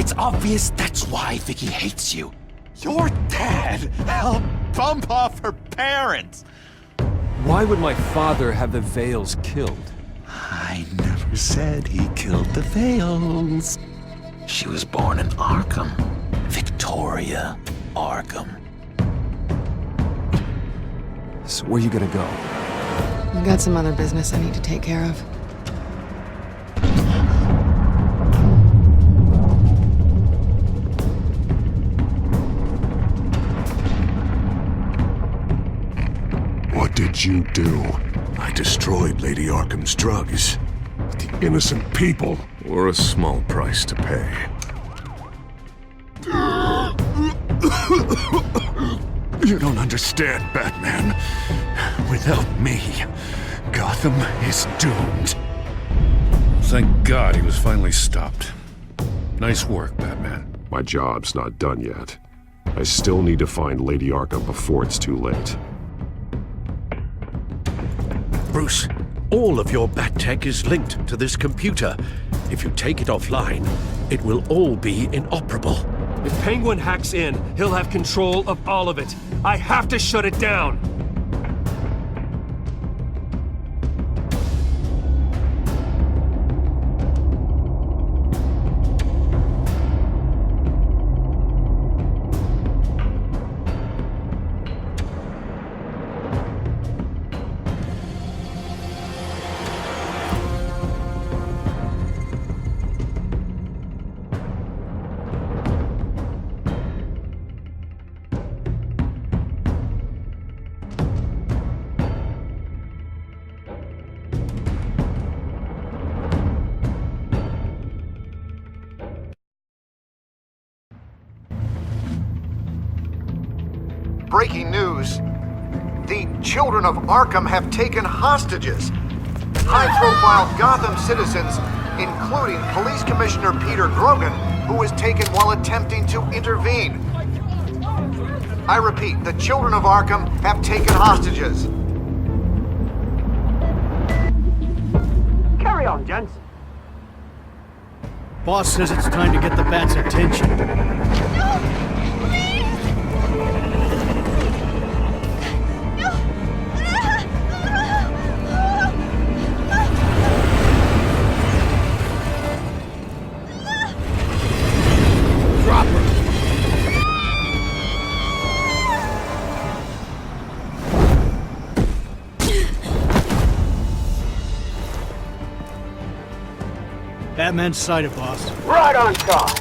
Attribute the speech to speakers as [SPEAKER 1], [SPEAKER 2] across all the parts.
[SPEAKER 1] It's obvious that's why Vicky hates you. Your dad helped bump off her parents.
[SPEAKER 2] Why would my father have the Vales killed?
[SPEAKER 1] I never said he killed the Vales. She was born in Arkham. Victoria Arkham.
[SPEAKER 2] So where you gonna go?
[SPEAKER 3] I've got some other business I need to take care of.
[SPEAKER 4] What did you do? I destroyed Lady Arkham's drugs. The innocent people were a small price to pay. You don't understand, Batman. Without me, Gotham is doomed.
[SPEAKER 5] Thank God he was finally stopped. Nice work, Batman.
[SPEAKER 4] My job's not done yet. I still need to find Lady Arkham before it's too late.
[SPEAKER 6] Bruce, all of your Bat-Tech is linked to this computer. If you take it offline, it will all be inoperable.
[SPEAKER 2] If Penguin hacks in, he'll have control of all of it. I have to shut it down!
[SPEAKER 7] Breaking news. The children of Arkham have taken hostages. High-profile Gotham citizens, including Police Commissioner Peter Grogan, who was taken while attempting to intervene. I repeat, the children of Arkham have taken hostages.
[SPEAKER 8] Carry on, gents. Boss says it's time to get the Bat's attention. Batman's sighted, boss. Right on top.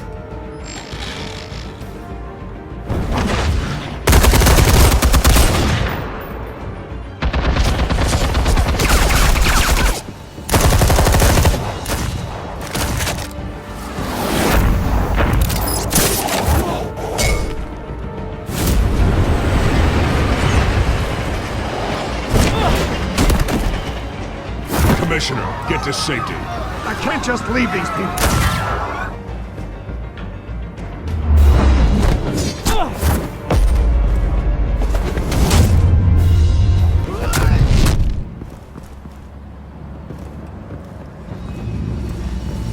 [SPEAKER 4] Commissioner, get to safety.
[SPEAKER 7] I can't just leave these people.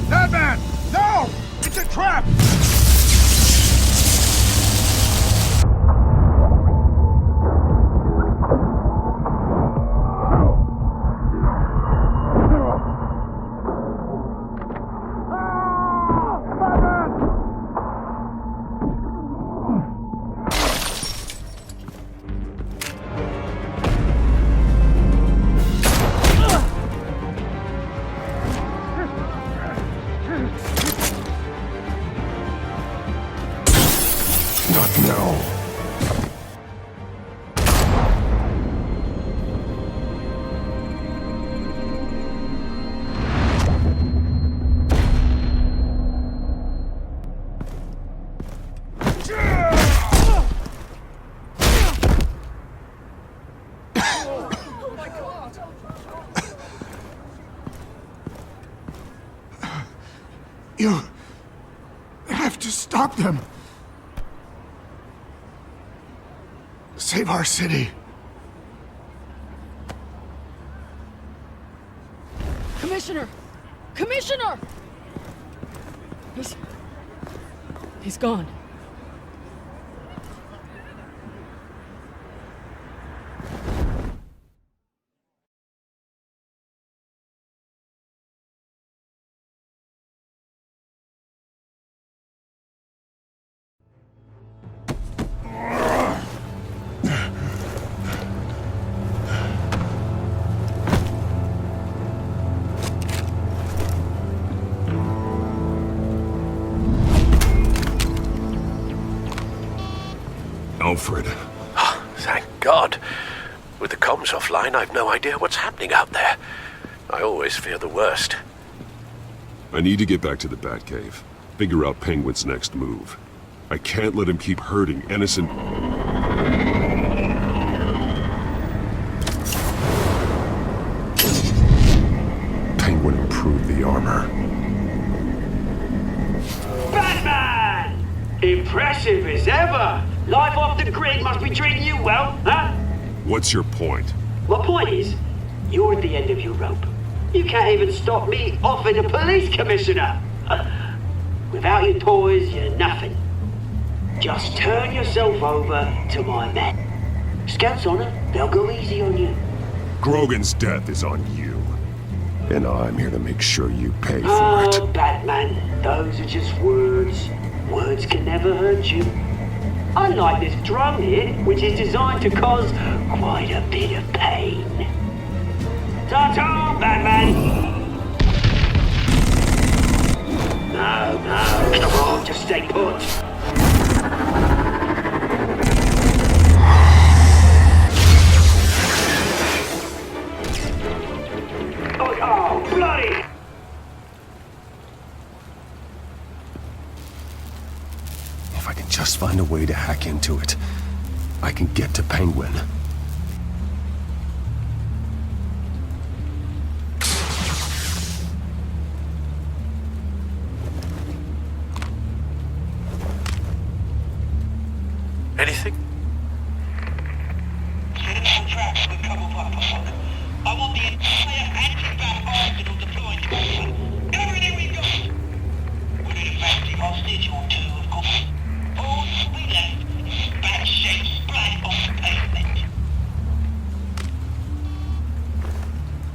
[SPEAKER 7] Batman! No! It's a trap!
[SPEAKER 4] Not now. You have to stop them. Save our city.
[SPEAKER 3] Commissioner! Commissioner! He's gone.
[SPEAKER 4] Alfred.
[SPEAKER 6] Oh, thank God. With the comms offline, I've no idea what's happening out there. I always fear the worst.
[SPEAKER 4] I need to get back to the Batcave. Figure out Penguin's next move. I can't let him keep hurting innocent... Penguin improved the armor.
[SPEAKER 9] Batman! Impressive as ever! Life off the grid must be treating you well, huh?
[SPEAKER 4] What's your point?
[SPEAKER 9] My point is, you're at the end of your rope. You can't even stop me offing a police commissioner. Without your toys, you're nothing. Just turn yourself over to my men. Scouts on it, they'll go easy on you.
[SPEAKER 4] Grogan's death is on you. And I'm here to make sure you pay for
[SPEAKER 9] Oh,
[SPEAKER 4] it.
[SPEAKER 9] Batman, those are just words. Words can never hurt you. Unlike this drone here, which is designed to cause quite a bit of pain. Ta-ta, Batman! No, come on, just stay put. Oh, bloody!
[SPEAKER 4] If I can just find a way to hack into it, I can get to Penguin.
[SPEAKER 6] Anything?
[SPEAKER 10] Citizen tracks with cover pop. I want the entire anti-bat arsenal deployed to Penguin. Everything we got! With an effective hostage or two, of course. All we left is bat-shaped splat on the pavement.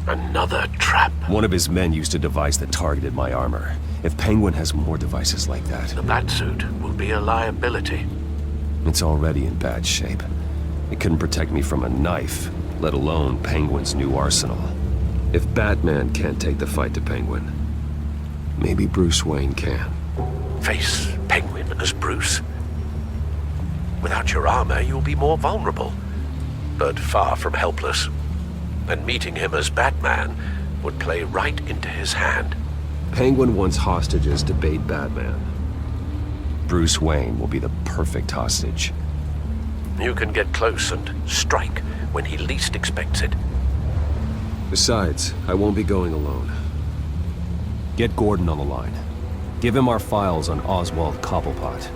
[SPEAKER 6] Another trap.
[SPEAKER 11] One of his men used a device that targeted my armor. If Penguin has more devices like that...
[SPEAKER 6] The batsuit will be a liability.
[SPEAKER 11] It's already in bad shape. It couldn't protect me from a knife, let alone Penguin's new arsenal. If Batman can't take the fight to Penguin, maybe Bruce Wayne can.
[SPEAKER 6] Face Penguin as Bruce. Without your armor, you'll be more vulnerable, but far from helpless. And meeting him as Batman would play right into his hand.
[SPEAKER 11] Penguin wants hostages to bait Batman. Bruce Wayne will be the perfect hostage.
[SPEAKER 6] You can get close and strike when he least expects it.
[SPEAKER 11] Besides, I won't be going alone. Get Gordon on the line. Give him our files on Oswald Cobblepot.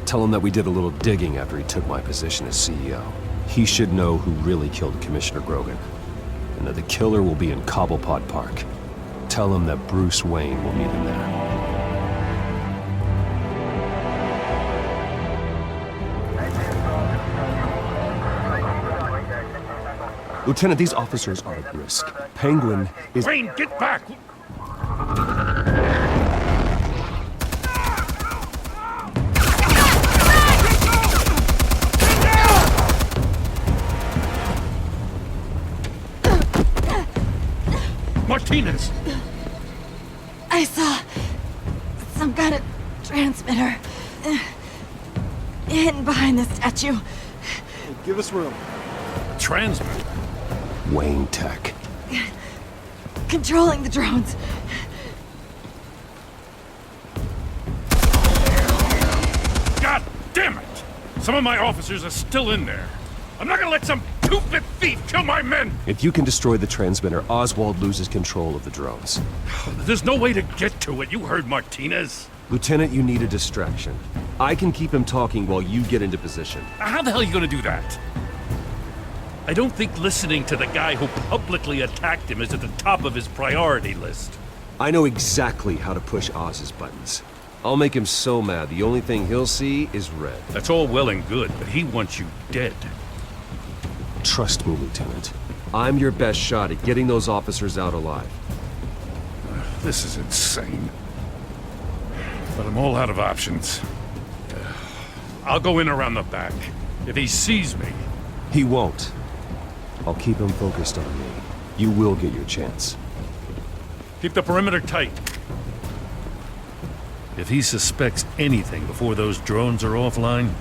[SPEAKER 11] Tell him that we did a little digging after he took my position as CEO. He should know who really killed Commissioner Grogan, and that the killer will be in Cobblepot Park. Tell him that Bruce Wayne will meet him there. Lieutenant, these officers are at risk. Penguin is...
[SPEAKER 5] Wayne, get back! Martinez!
[SPEAKER 3] I saw some kind of transmitter hidden behind the statue.
[SPEAKER 8] Give us room.
[SPEAKER 5] Transmitter?
[SPEAKER 11] Wayne Tech.
[SPEAKER 3] Controlling the drones.
[SPEAKER 5] God damn it! Some of my officers are still in there. I'm not gonna let some two-bit thief kill my men!
[SPEAKER 11] If you can destroy the transmitter, Oswald loses control of the drones.
[SPEAKER 5] There's no way to get to it. You heard Martinez.
[SPEAKER 11] Lieutenant, you need a distraction. I can keep him talking while you get into position.
[SPEAKER 5] How the hell are you gonna do that? I don't think listening to the guy who publicly attacked him is at the top of his priority list.
[SPEAKER 11] I know exactly how to push Oz's buttons. I'll make him so mad, the only thing he'll see is red.
[SPEAKER 5] That's all well and good, but he wants you dead.
[SPEAKER 11] Trust me, Lieutenant. I'm your best shot at getting those officers out alive.
[SPEAKER 5] This is insane. But I'm all out of options. I'll go in around the back. If he sees me...
[SPEAKER 11] He won't. I'll keep him focused on me. You will get your chance.
[SPEAKER 5] Keep the perimeter tight. If he suspects anything before those drones are offline,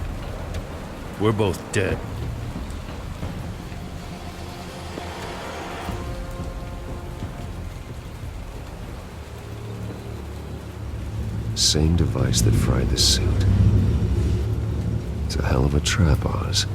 [SPEAKER 5] we're both dead.
[SPEAKER 11] Same device that fried the suit. It's a hell of a trap, Oz.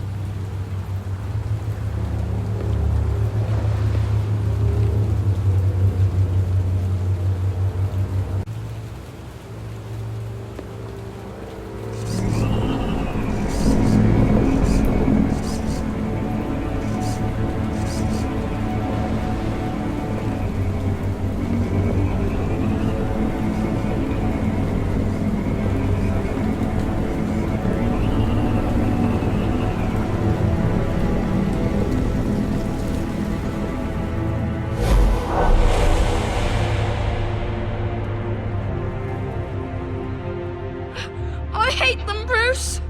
[SPEAKER 12] I hate them, Bruce.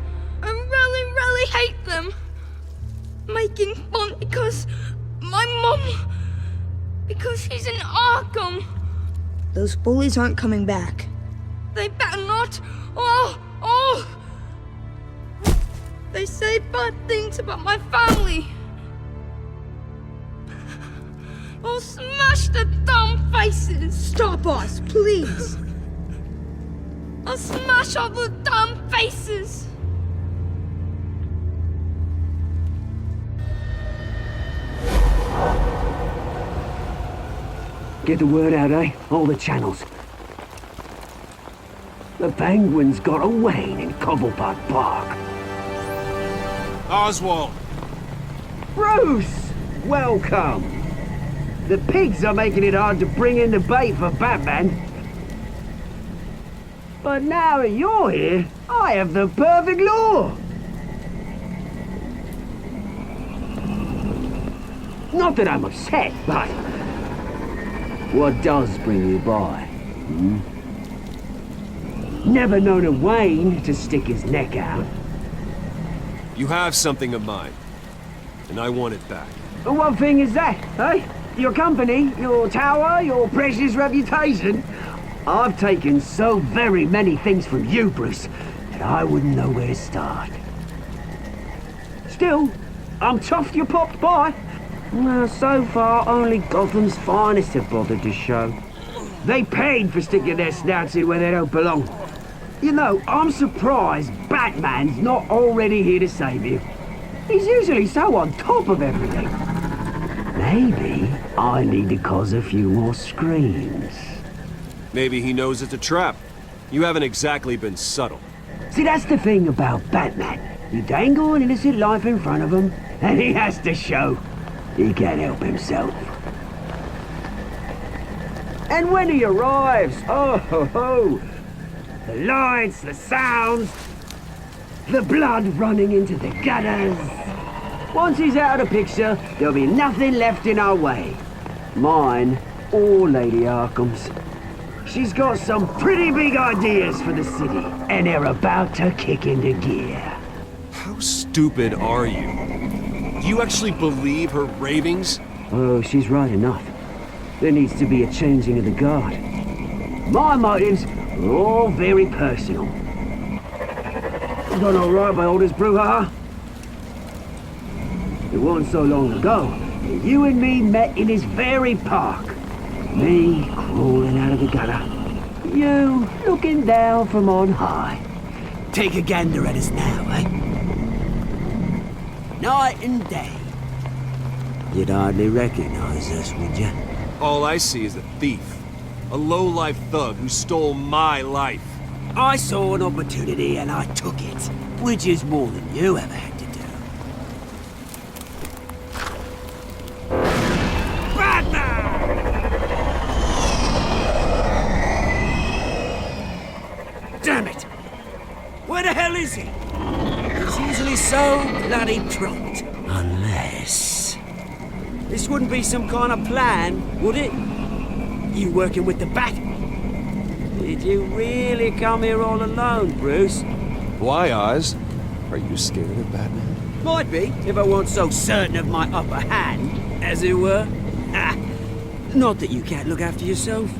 [SPEAKER 12] I really, really hate them. Making fun because my mum... because she's in Arkham.
[SPEAKER 13] Those bullies aren't coming back.
[SPEAKER 12] They better not. Oh! They say bad things about my family. I'll smash the dumb faces.
[SPEAKER 13] Stop us, please.
[SPEAKER 12] I'll smash all the damn faces!
[SPEAKER 9] Get the word out, eh? All the channels. The penguins got away in Cobblepot Park.
[SPEAKER 11] Oswald!
[SPEAKER 9] Bruce! Welcome! The pigs are making it hard to bring in the bait for Batman. But now that you're here, I have the perfect lure! Not that I'm upset, but... what does bring you by? Never known a Wayne to stick his neck out.
[SPEAKER 11] You have something of mine, and I want it back.
[SPEAKER 9] What thing is that, eh? Your company, your tower, your precious reputation? I've taken so very many things from you, Bruce, that I wouldn't know where to start. Still, I'm chuffed you popped by. Well, so far, only Gotham's finest have bothered to show. They paid for sticking their snouts in where they don't belong. You know, I'm surprised Batman's not already here to save you. He's usually so on top of everything. Maybe I need to cause a few more screams.
[SPEAKER 11] Maybe he knows it's a trap. You haven't exactly been subtle.
[SPEAKER 9] See, that's the thing about Batman. You dangle an innocent life in front of him, and he has to show he can't help himself. And when he arrives, oh ho ho! The lights, the sounds, the blood running into the gutters. Once he's out of the picture, there'll be nothing left in our way. Mine or Lady Arkham's. She's got some pretty big ideas for the city, and they're about to kick into gear.
[SPEAKER 11] How stupid are you? Do you actually believe her ravings?
[SPEAKER 9] Oh, she's right enough. There needs to be a changing of the guard. My motives are all very personal. Done all right by Aldous Brouhaha. It wasn't so long ago that you and me met in this very park. Me crawling out of the gutter. You looking down from on high.
[SPEAKER 8] Take a gander at us now, eh? Night and day.
[SPEAKER 9] You'd hardly recognize us, would you?
[SPEAKER 11] All I see is a thief. A low-life thug who stole my life.
[SPEAKER 8] I saw an opportunity and I took it, which is more than you ever had to do. Damn it! Where the hell is he? He's usually so bloody prompt. Unless... This wouldn't be some kind of plan, would it? You working with the Bat? Did you really come here all alone, Bruce?
[SPEAKER 11] Why, Oz? Are you scared of Batman?
[SPEAKER 8] Might be, if I weren't so certain of my upper hand, as it were. Ha! Not that you can't look after yourself.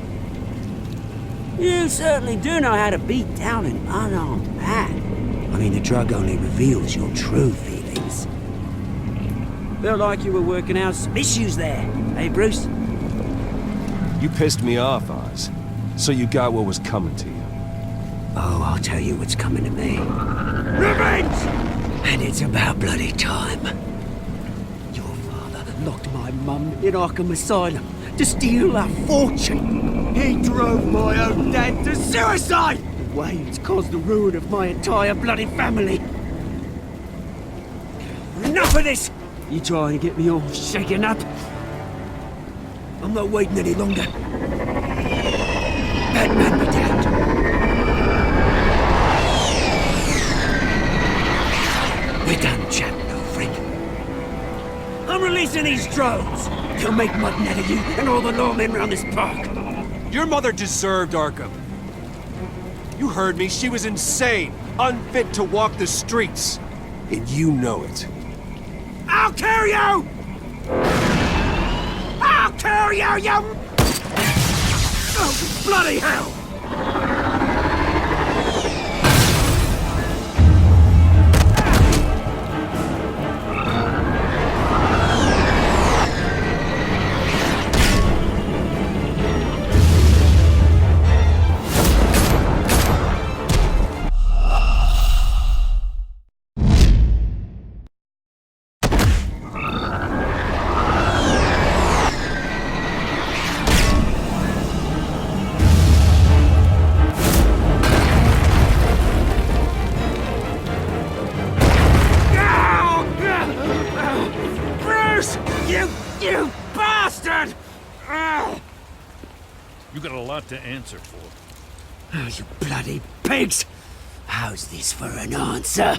[SPEAKER 8] You certainly do know how to beat down an unarmed man. I mean, the drug only reveals your true feelings. Felt like you were working out some issues there, eh, Bruce?
[SPEAKER 11] You pissed me off, Oz. So you got what was coming to you.
[SPEAKER 8] Oh, I'll tell you what's coming to me. Revenge! And it's about bloody time. Your father locked my mum in Arkham Asylum to steal our fortune. He drove my own dad to suicide! The way it's caused the ruin of my entire bloody family. Enough of this! You try and get me all shaken up. I'm not waiting any longer. Batman be damned. We're done chatting, old friend. I'm releasing these drones. They'll make mutton out of you and all the lawmen around this park.
[SPEAKER 2] Your mother deserved Arkham. You heard me. She was insane, unfit to walk the streets.
[SPEAKER 11] And you know it.
[SPEAKER 8] I'll kill you! I'll kill you, you... Oh, bloody hell! You bastard!
[SPEAKER 5] You got a lot to answer for.
[SPEAKER 8] Oh, you bloody pigs! How's this for an answer?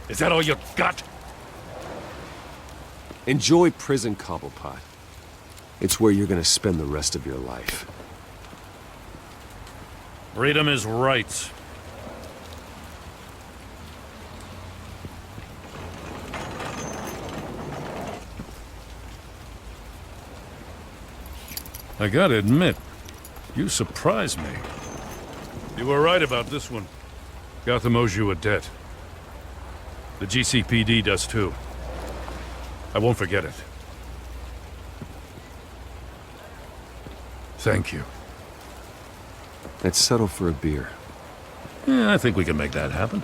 [SPEAKER 5] Is that all you got?
[SPEAKER 11] Enjoy prison, Cobblepot. It's where you're gonna spend the rest of your life.
[SPEAKER 5] Freedom is rights. I gotta admit, you surprised me. You were right about this one. Gotham owes you a debt. The GCPD does too. I won't forget it. Thank you.
[SPEAKER 11] Let's settle for a beer.
[SPEAKER 5] Yeah, I think we can make that happen.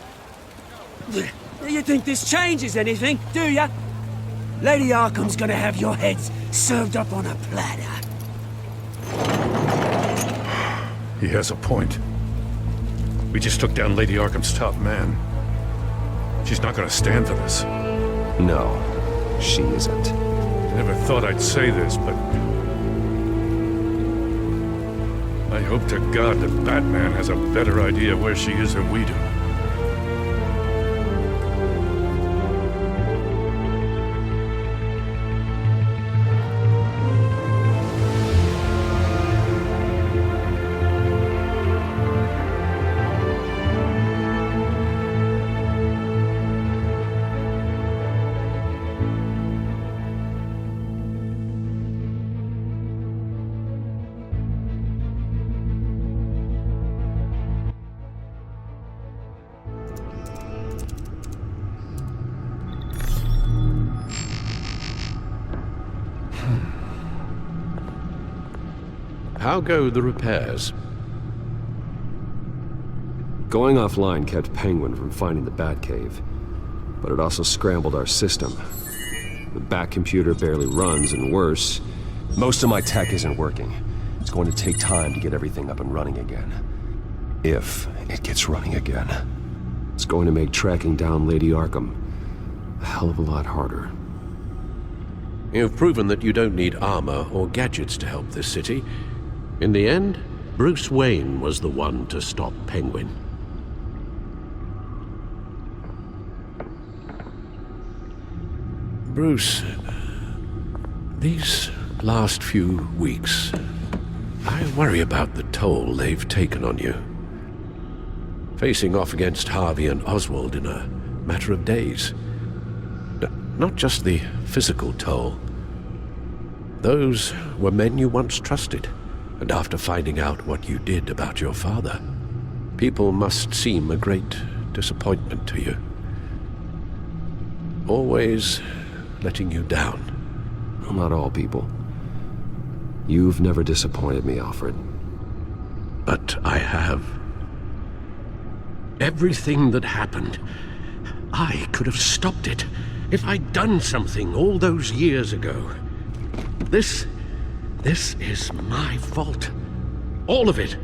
[SPEAKER 8] You think this changes anything, do ya? Lady Arkham's gonna have your heads served up on a platter.
[SPEAKER 5] He has a point. We just took down Lady Arkham's top man. She's not gonna stand for this.
[SPEAKER 11] No, she isn't.
[SPEAKER 5] I never thought I'd say this, but... I hope to God that Batman has a better idea where she is than we do.
[SPEAKER 6] How go the repairs?
[SPEAKER 11] Going offline kept Penguin from finding the Batcave, but it also scrambled our system. The Bat computer barely runs, and worse, most of my tech isn't working. It's going to take time to get everything up and running again. If it gets running again. It's going to make tracking down Lady Arkham a hell of a lot harder.
[SPEAKER 6] You've proven that you don't need armor or gadgets to help this city. In the end, Bruce Wayne was the one to stop Penguin. Bruce, these last few weeks, I worry about the toll they've taken on you. Facing off against Harvey and Oswald in a matter of days. Not just the physical toll. Those were men you once trusted, and after finding out what you did about your father, people must seem a great disappointment to you. Always letting you down.
[SPEAKER 11] Well, not all people. You've never disappointed me, Alfred.
[SPEAKER 6] But I have. Everything that happened, I could have stopped it if I'd done something all those years ago. This is my fault. All of it.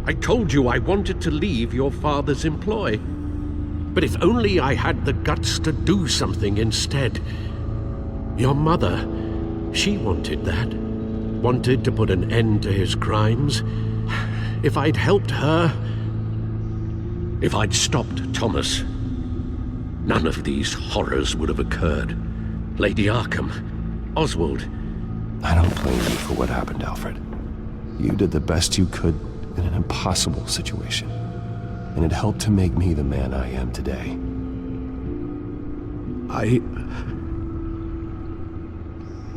[SPEAKER 6] I told you I wanted to leave your father's employ. But if only I had the guts to do something instead. Your mother, she wanted that. Wanted to put an end to his crimes. If I'd helped her, if I'd stopped Thomas, none of these horrors would have occurred. Lady Arkham, Oswald.
[SPEAKER 11] I don't blame you for what happened, Alfred. You did the best you could in an impossible situation, and it helped to make me the man I am today.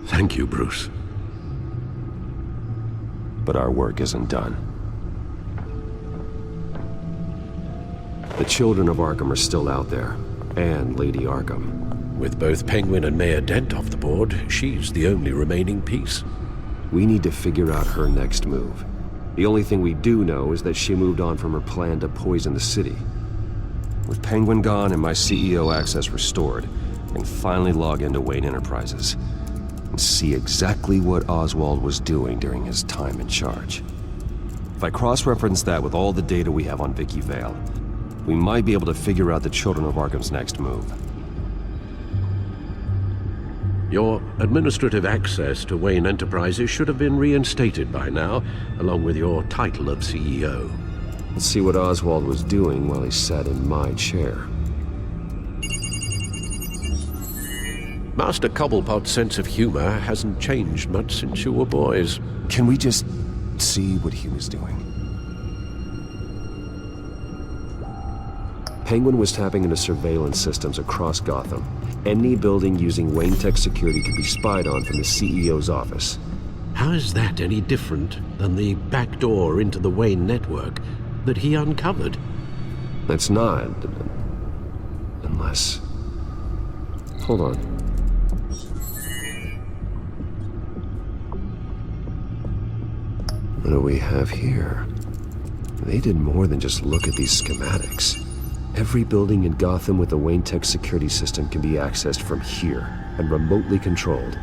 [SPEAKER 6] Thank you, Bruce.
[SPEAKER 11] But our work isn't done. The children of Arkham are still out there, and Lady Arkham.
[SPEAKER 6] With both Penguin and Mayor Dent off the board, she's the only remaining piece.
[SPEAKER 11] We need to figure out her next move. The only thing we do know is that she moved on from her plan to poison the city. With Penguin gone and my CEO access restored, I can finally log into Wayne Enterprises and see exactly what Oswald was doing during his time in charge. If I cross-reference that with all the data we have on Vicky Vale, we might be able to figure out the Children of Arkham's next move.
[SPEAKER 6] Your administrative access to Wayne Enterprises should have been reinstated by now, along with your title of CEO.
[SPEAKER 11] Let's see what Oswald was doing while he sat in my chair.
[SPEAKER 6] Master Cobblepot's sense of humor hasn't changed much since you were boys.
[SPEAKER 11] Can we just see what he was doing? Penguin was tapping into surveillance systems across Gotham. Any building using Wayne Tech security could be spied on from the CEO's office.
[SPEAKER 6] How is that any different than the back door into the Wayne network that he uncovered?
[SPEAKER 11] That's not. Unless... Hold on. What do we have here? They did more than just look at these schematics. Every building in Gotham with a Wayne Tech security system can be accessed from here and remotely controlled.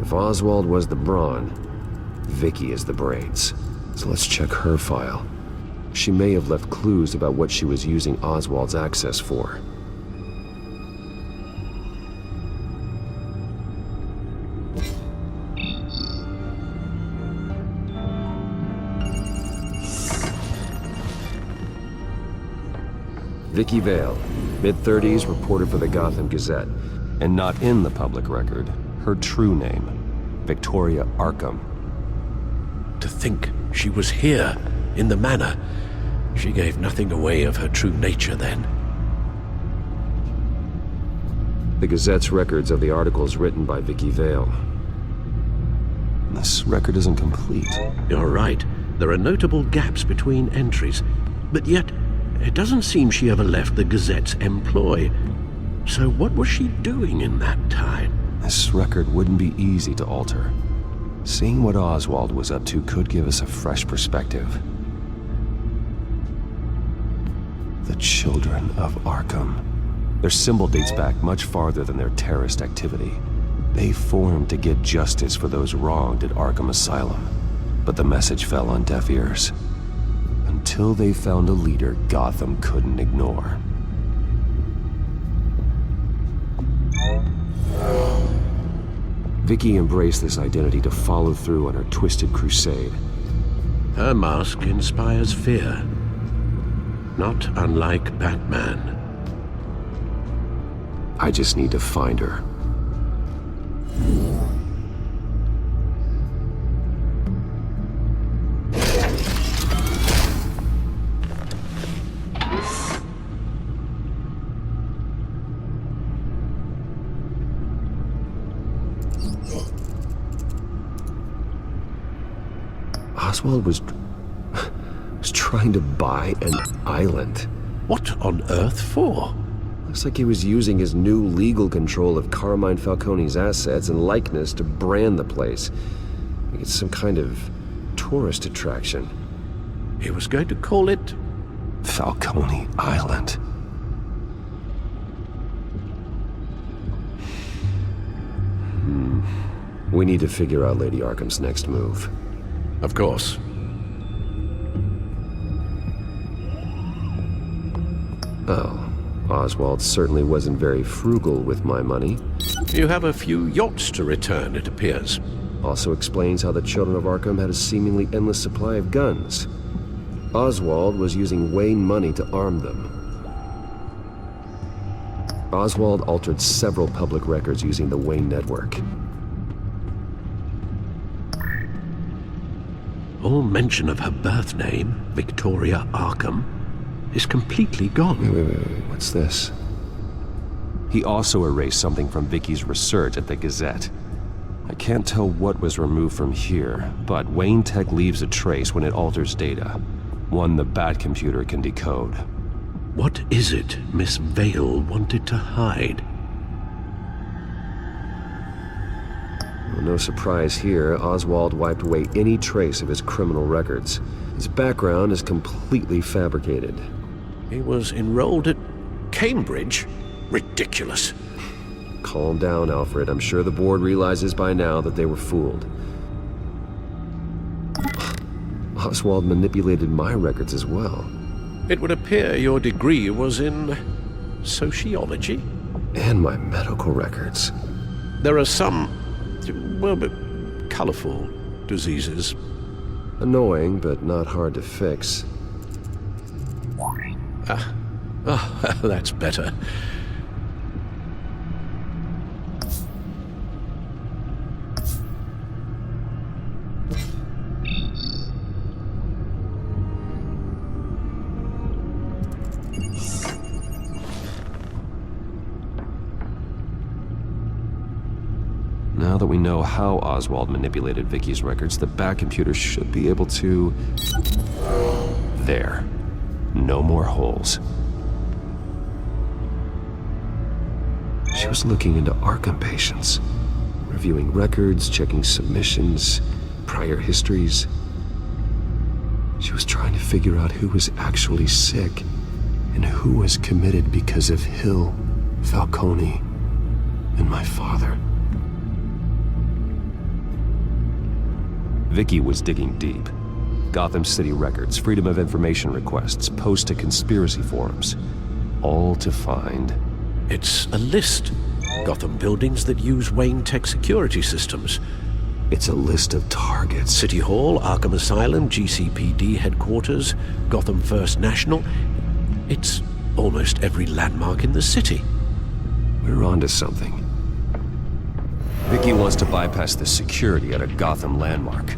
[SPEAKER 11] If Oswald was the brawn, Vicky is the brains. So let's check her file. She may have left clues about what she was using Oswald's access for. Vicky Vale, mid-30s, reporter for the Gotham Gazette, and not in the public record, her true name, Victoria Arkham.
[SPEAKER 6] To think she was here, in the manor. She gave nothing away of her true nature then.
[SPEAKER 11] The Gazette's records of the articles written by Vicky Vale. This record isn't complete.
[SPEAKER 6] You're right. There are notable gaps between entries, but yet it doesn't seem she ever left the Gazette's employ. So what was she doing in that time?
[SPEAKER 11] This record wouldn't be easy to alter. Seeing what Oswald was up to could give us a fresh perspective. The Children of Arkham. Their symbol dates back much farther than their terrorist activity. They formed to get justice for those wronged at Arkham Asylum. But the message fell on deaf ears. Until they found a leader Gotham couldn't ignore. Vicky embraced this identity to follow through on her twisted crusade.
[SPEAKER 6] Her mask inspires fear. Not unlike Batman.
[SPEAKER 11] I just need to find her. Oswald was trying to buy an island.
[SPEAKER 6] What on earth for?
[SPEAKER 11] Looks like he was using his new legal control of Carmine Falcone's assets and likeness to brand the place. Like it's some kind of tourist attraction.
[SPEAKER 6] He was going to call it
[SPEAKER 11] Falcone Island. We need to figure out Lady Arkham's next move.
[SPEAKER 6] Of course.
[SPEAKER 11] Oh, Oswald certainly wasn't very frugal with my money.
[SPEAKER 6] You have a few yachts to return, it appears.
[SPEAKER 11] Also explains how the Children of Arkham had a seemingly endless supply of guns. Oswald was using Wayne money to arm them. Oswald altered several public records using the Wayne network.
[SPEAKER 6] All mention of her birth name, Victoria Arkham, is completely gone.
[SPEAKER 11] Wait, what's this? He also erased something from Vicky's research at the Gazette. I can't tell what was removed from here, but Wayne Tech leaves a trace when it alters data. One the Bat computer can decode.
[SPEAKER 6] What is it Miss Vale wanted to hide?
[SPEAKER 11] Well, no surprise here, Oswald wiped away any trace of his criminal records. His background is completely fabricated.
[SPEAKER 6] He was enrolled at Cambridge? Ridiculous.
[SPEAKER 11] Calm down, Alfred. I'm sure the board realizes by now that they were fooled. Oswald manipulated my records as well.
[SPEAKER 6] It would appear your degree was in sociology?
[SPEAKER 11] And my medical records.
[SPEAKER 6] There are some, well, but colorful diseases.
[SPEAKER 11] Annoying, but not hard to fix.
[SPEAKER 6] That's better.
[SPEAKER 11] Now that we know how Oswald manipulated Vicky's records, the Bat computer should be able to... There. No more holes. She was looking into Arkham patients, reviewing records, checking submissions, prior histories. She was trying to figure out who was actually sick and who was committed because of Hill, Falcone, and my father. Vicky was digging deep. Gotham City records, Freedom of Information requests, posts to conspiracy forums. All to find...
[SPEAKER 6] It's a list. Gotham buildings that use Wayne Tech security systems.
[SPEAKER 11] It's a list of targets.
[SPEAKER 6] City Hall, Arkham Asylum, GCPD headquarters, Gotham First National. It's almost every landmark in the city.
[SPEAKER 11] We're onto something. Vicky wants to bypass the security at a Gotham landmark.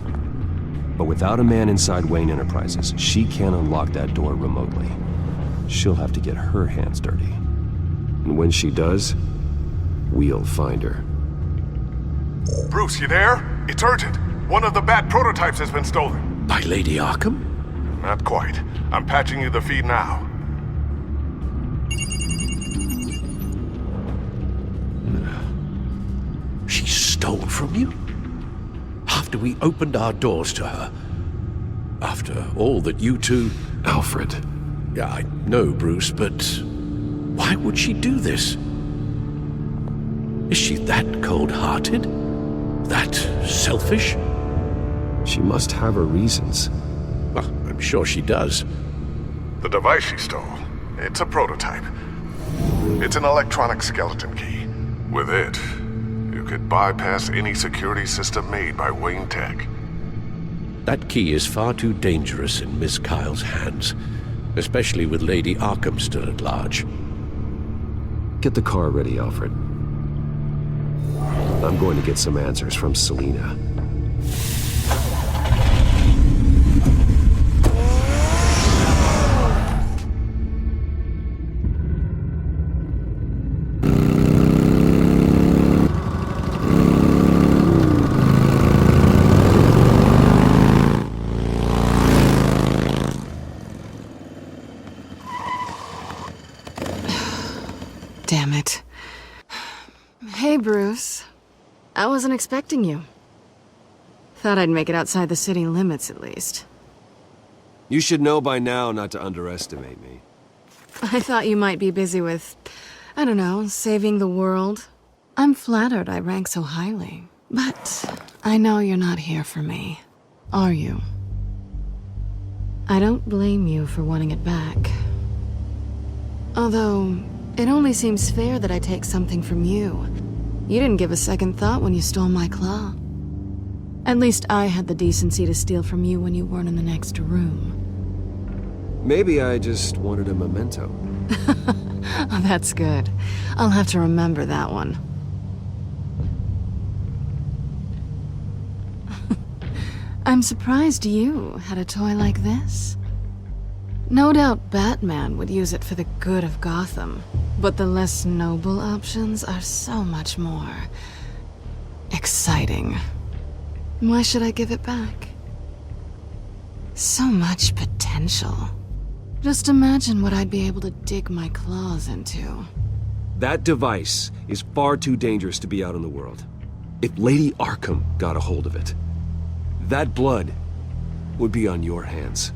[SPEAKER 11] But without a man inside Wayne Enterprises, she can't unlock that door remotely. She'll have to get her hands dirty. And when she does, we'll find her.
[SPEAKER 4] Bruce, you there? It's urgent. One of the Bat prototypes has been stolen.
[SPEAKER 6] By Lady Arkham?
[SPEAKER 4] Not quite. I'm patching you the feed now.
[SPEAKER 6] She stole from you? After we opened our doors to her? After all that you two...
[SPEAKER 11] Alfred.
[SPEAKER 6] Yeah, I know, Bruce, but... why would she do this? Is she that cold-hearted? That selfish?
[SPEAKER 11] She must have her reasons.
[SPEAKER 6] Well, I'm sure she does.
[SPEAKER 4] The device she stole, it's a prototype. It's an electronic skeleton key. With it, you could bypass any security system made by Wayne Tech.
[SPEAKER 6] That key is far too dangerous in Miss Kyle's hands, especially with Lady Arkham still at large.
[SPEAKER 11] Get the car ready, Alfred. I'm going to get some answers from Selina.
[SPEAKER 3] Damn it. Hey, Bruce. I wasn't expecting you. Thought I'd make it outside the city limits, at least.
[SPEAKER 11] You should know by now not to underestimate me.
[SPEAKER 3] I thought you might be busy with, I don't know, saving the world. I'm flattered I rank so highly. But I know you're not here for me, are you? I don't blame you for wanting it back. Although, it only seems fair that I take something from you. You didn't give a second thought when you stole my claw. At least I had the decency to steal from you when you weren't in the next room.
[SPEAKER 11] Maybe I just wanted a memento.
[SPEAKER 3] Oh, that's good. I'll have to remember that one. I'm surprised you had a toy like this. No doubt Batman would use it for the good of Gotham, but the less noble options are so much more exciting. Why should I give it back? So much potential. Just imagine what I'd be able to dig my claws into.
[SPEAKER 11] That device is far too dangerous to be out in the world. If Lady Arkham got a hold of it, that blood would be on your hands.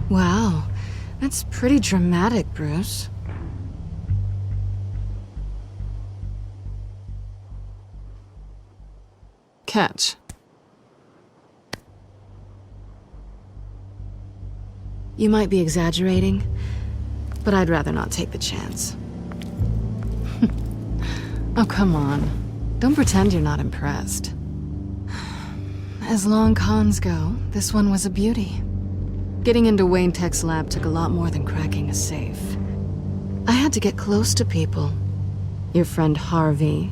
[SPEAKER 3] Wow, that's pretty dramatic, Bruce. Catch. You might be exaggerating, but I'd rather not take the chance. Oh, come on. Don't pretend you're not impressed. As long cons go, this one was a beauty. Getting into Wayne Tech's lab took a lot more than cracking a safe. I had to get close to people. Your friend Harvey.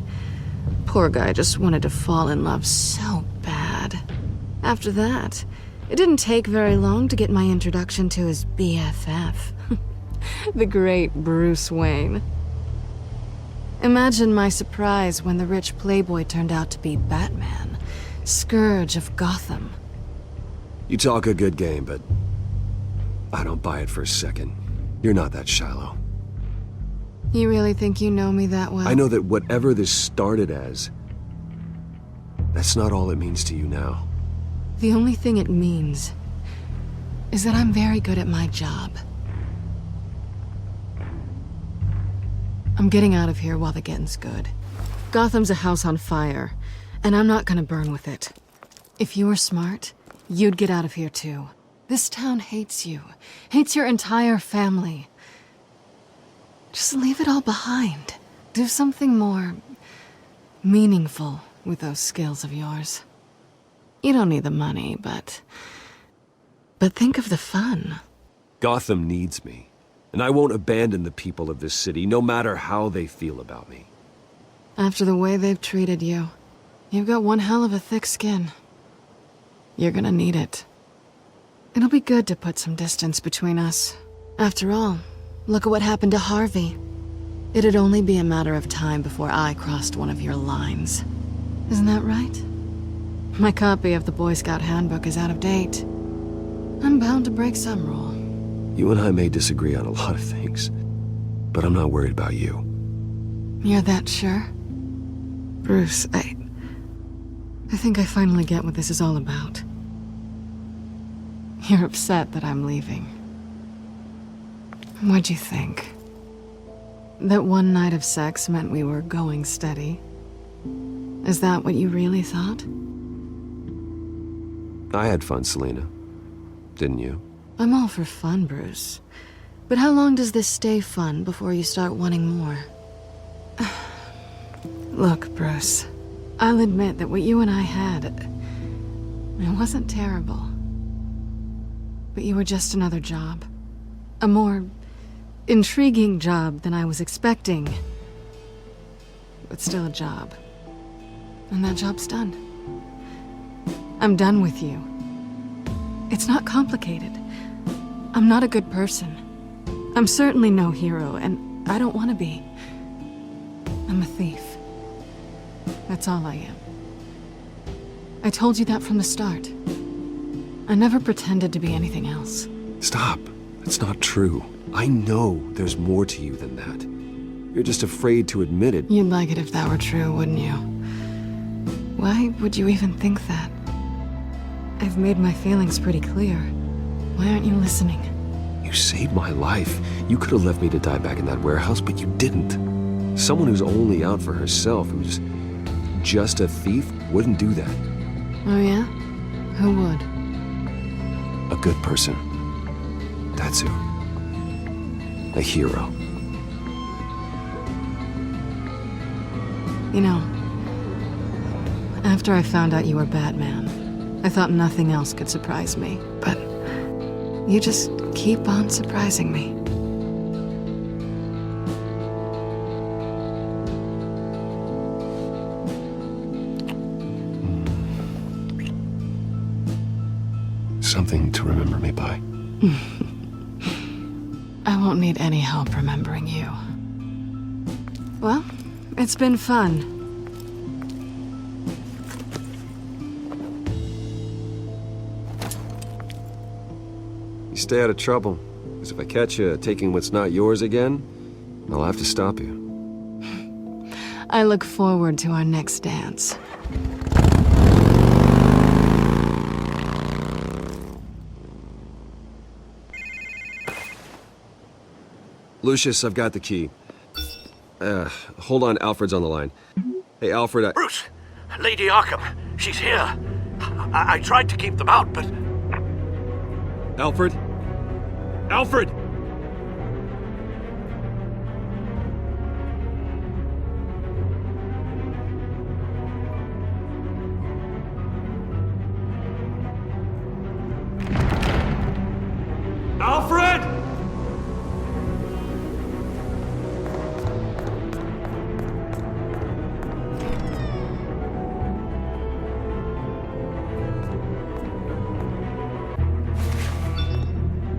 [SPEAKER 3] Poor guy just wanted to fall in love so bad. After that, it didn't take very long to get my introduction to his BFF. The great Bruce Wayne. Imagine my surprise when the rich playboy turned out to be Batman, Scourge of Gotham.
[SPEAKER 11] You talk a good game, but I don't buy it for a second. You're not that shallow.
[SPEAKER 3] You really think you know me that well?
[SPEAKER 11] I know that whatever this started as, that's not all it means to you now.
[SPEAKER 3] The only thing it means is that I'm very good at my job. I'm getting out of here while the getting's good. Gotham's a house on fire, and I'm not gonna burn with it. If you were smart, you'd get out of here too. This town hates you, hates your entire family. Just leave it all behind. Do something more meaningful with those skills of yours. You don't need the money, but think of the fun.
[SPEAKER 11] Gotham needs me, and I won't abandon the people of this city, no matter how they feel about me.
[SPEAKER 3] After the way they've treated you, you've got one hell of a thick skin. You're gonna need it. It'll be good to put some distance between us. After all, look at what happened to Harvey. It'd only be a matter of time before I crossed one of your lines. Isn't that right? My copy of the Boy Scout Handbook is out of date. I'm bound to break some rule.
[SPEAKER 11] You and I may disagree on a lot of things, but I'm not worried about you.
[SPEAKER 3] You're that sure? Bruce, I think I finally get what this is all about. You're upset that I'm leaving. What'd you think? That one night of sex meant we were going steady? Is that what you really thought?
[SPEAKER 11] I had fun, Selina. Didn't you?
[SPEAKER 3] I'm all for fun, Bruce. But how long does this stay fun before you start wanting more? Look, Bruce. I'll admit that what you and I had, it wasn't terrible. But you were just another job. A more intriguing job than I was expecting. But still a job. And that job's done. I'm done with you. It's not complicated. I'm not a good person. I'm certainly no hero, and I don't want to be. I'm a thief. That's all I am. I told you that from the start. I never pretended to be anything else.
[SPEAKER 11] Stop. That's not true. I know there's more to you than that. You're just afraid to admit it.
[SPEAKER 3] You'd like it if that were true, wouldn't you? Why would you even think that? I've made my feelings pretty clear. Why aren't you listening?
[SPEAKER 11] You saved my life. You could have left me to die back in that warehouse, but you didn't. Someone who's only out for herself, who's just a thief, wouldn't do that.
[SPEAKER 3] Oh yeah? Who would?
[SPEAKER 11] A good person. That's who. A hero.
[SPEAKER 3] You know, after I found out you were Batman, I thought nothing else could surprise me, but you just keep on surprising me.
[SPEAKER 11] Something to remember me by.
[SPEAKER 3] I won't need any help remembering you. Well, it's been fun.
[SPEAKER 11] You stay out of trouble, because if I catch you taking what's not yours again, I'll have to stop you.
[SPEAKER 3] I look forward to our next dance.
[SPEAKER 11] Lucius, I've got the key. Hold on, Alfred's on the line. Hey, Alfred,
[SPEAKER 6] Bruce! Lady Arkham, she's here. I tried to keep them out, but...
[SPEAKER 11] Alfred? Alfred!
[SPEAKER 2] Alfred!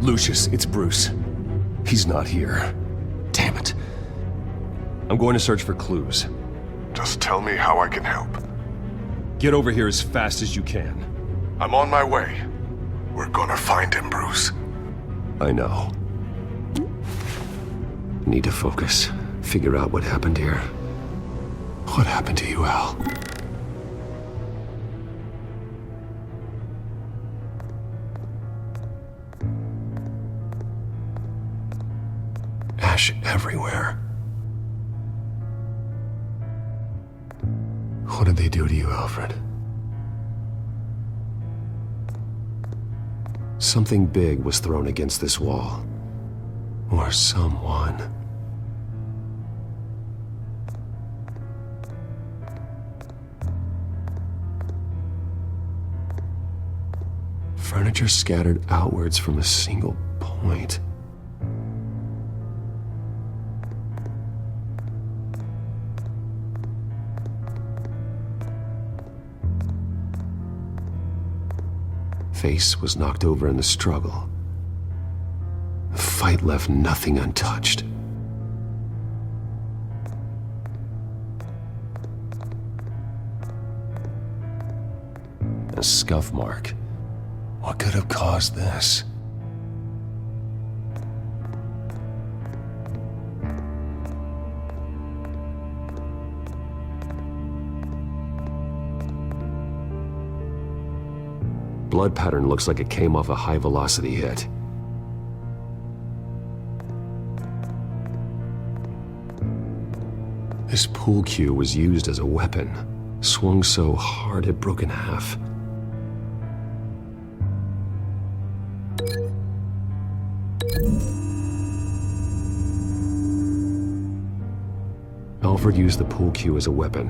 [SPEAKER 11] Lucius, it's Bruce. He's not here. Damn it. I'm going to search for clues.
[SPEAKER 4] Just tell me how I can help.
[SPEAKER 11] Get over here as fast as you can.
[SPEAKER 4] I'm on my way. We're gonna find him, Bruce.
[SPEAKER 11] I know. Need to focus. Figure out what happened here. What happened to you, Al? Ash everywhere. What did they do to you, Alfred? Something big was thrown against this wall. Or someone. Furniture scattered outwards from a single point. Face was knocked over in the struggle. The fight left nothing untouched. A scuff mark. What could have caused this? Blood pattern looks like it came off a high-velocity hit. This pool cue was used as a weapon, swung so hard it broke in half. Alfred used the pool cue as a weapon.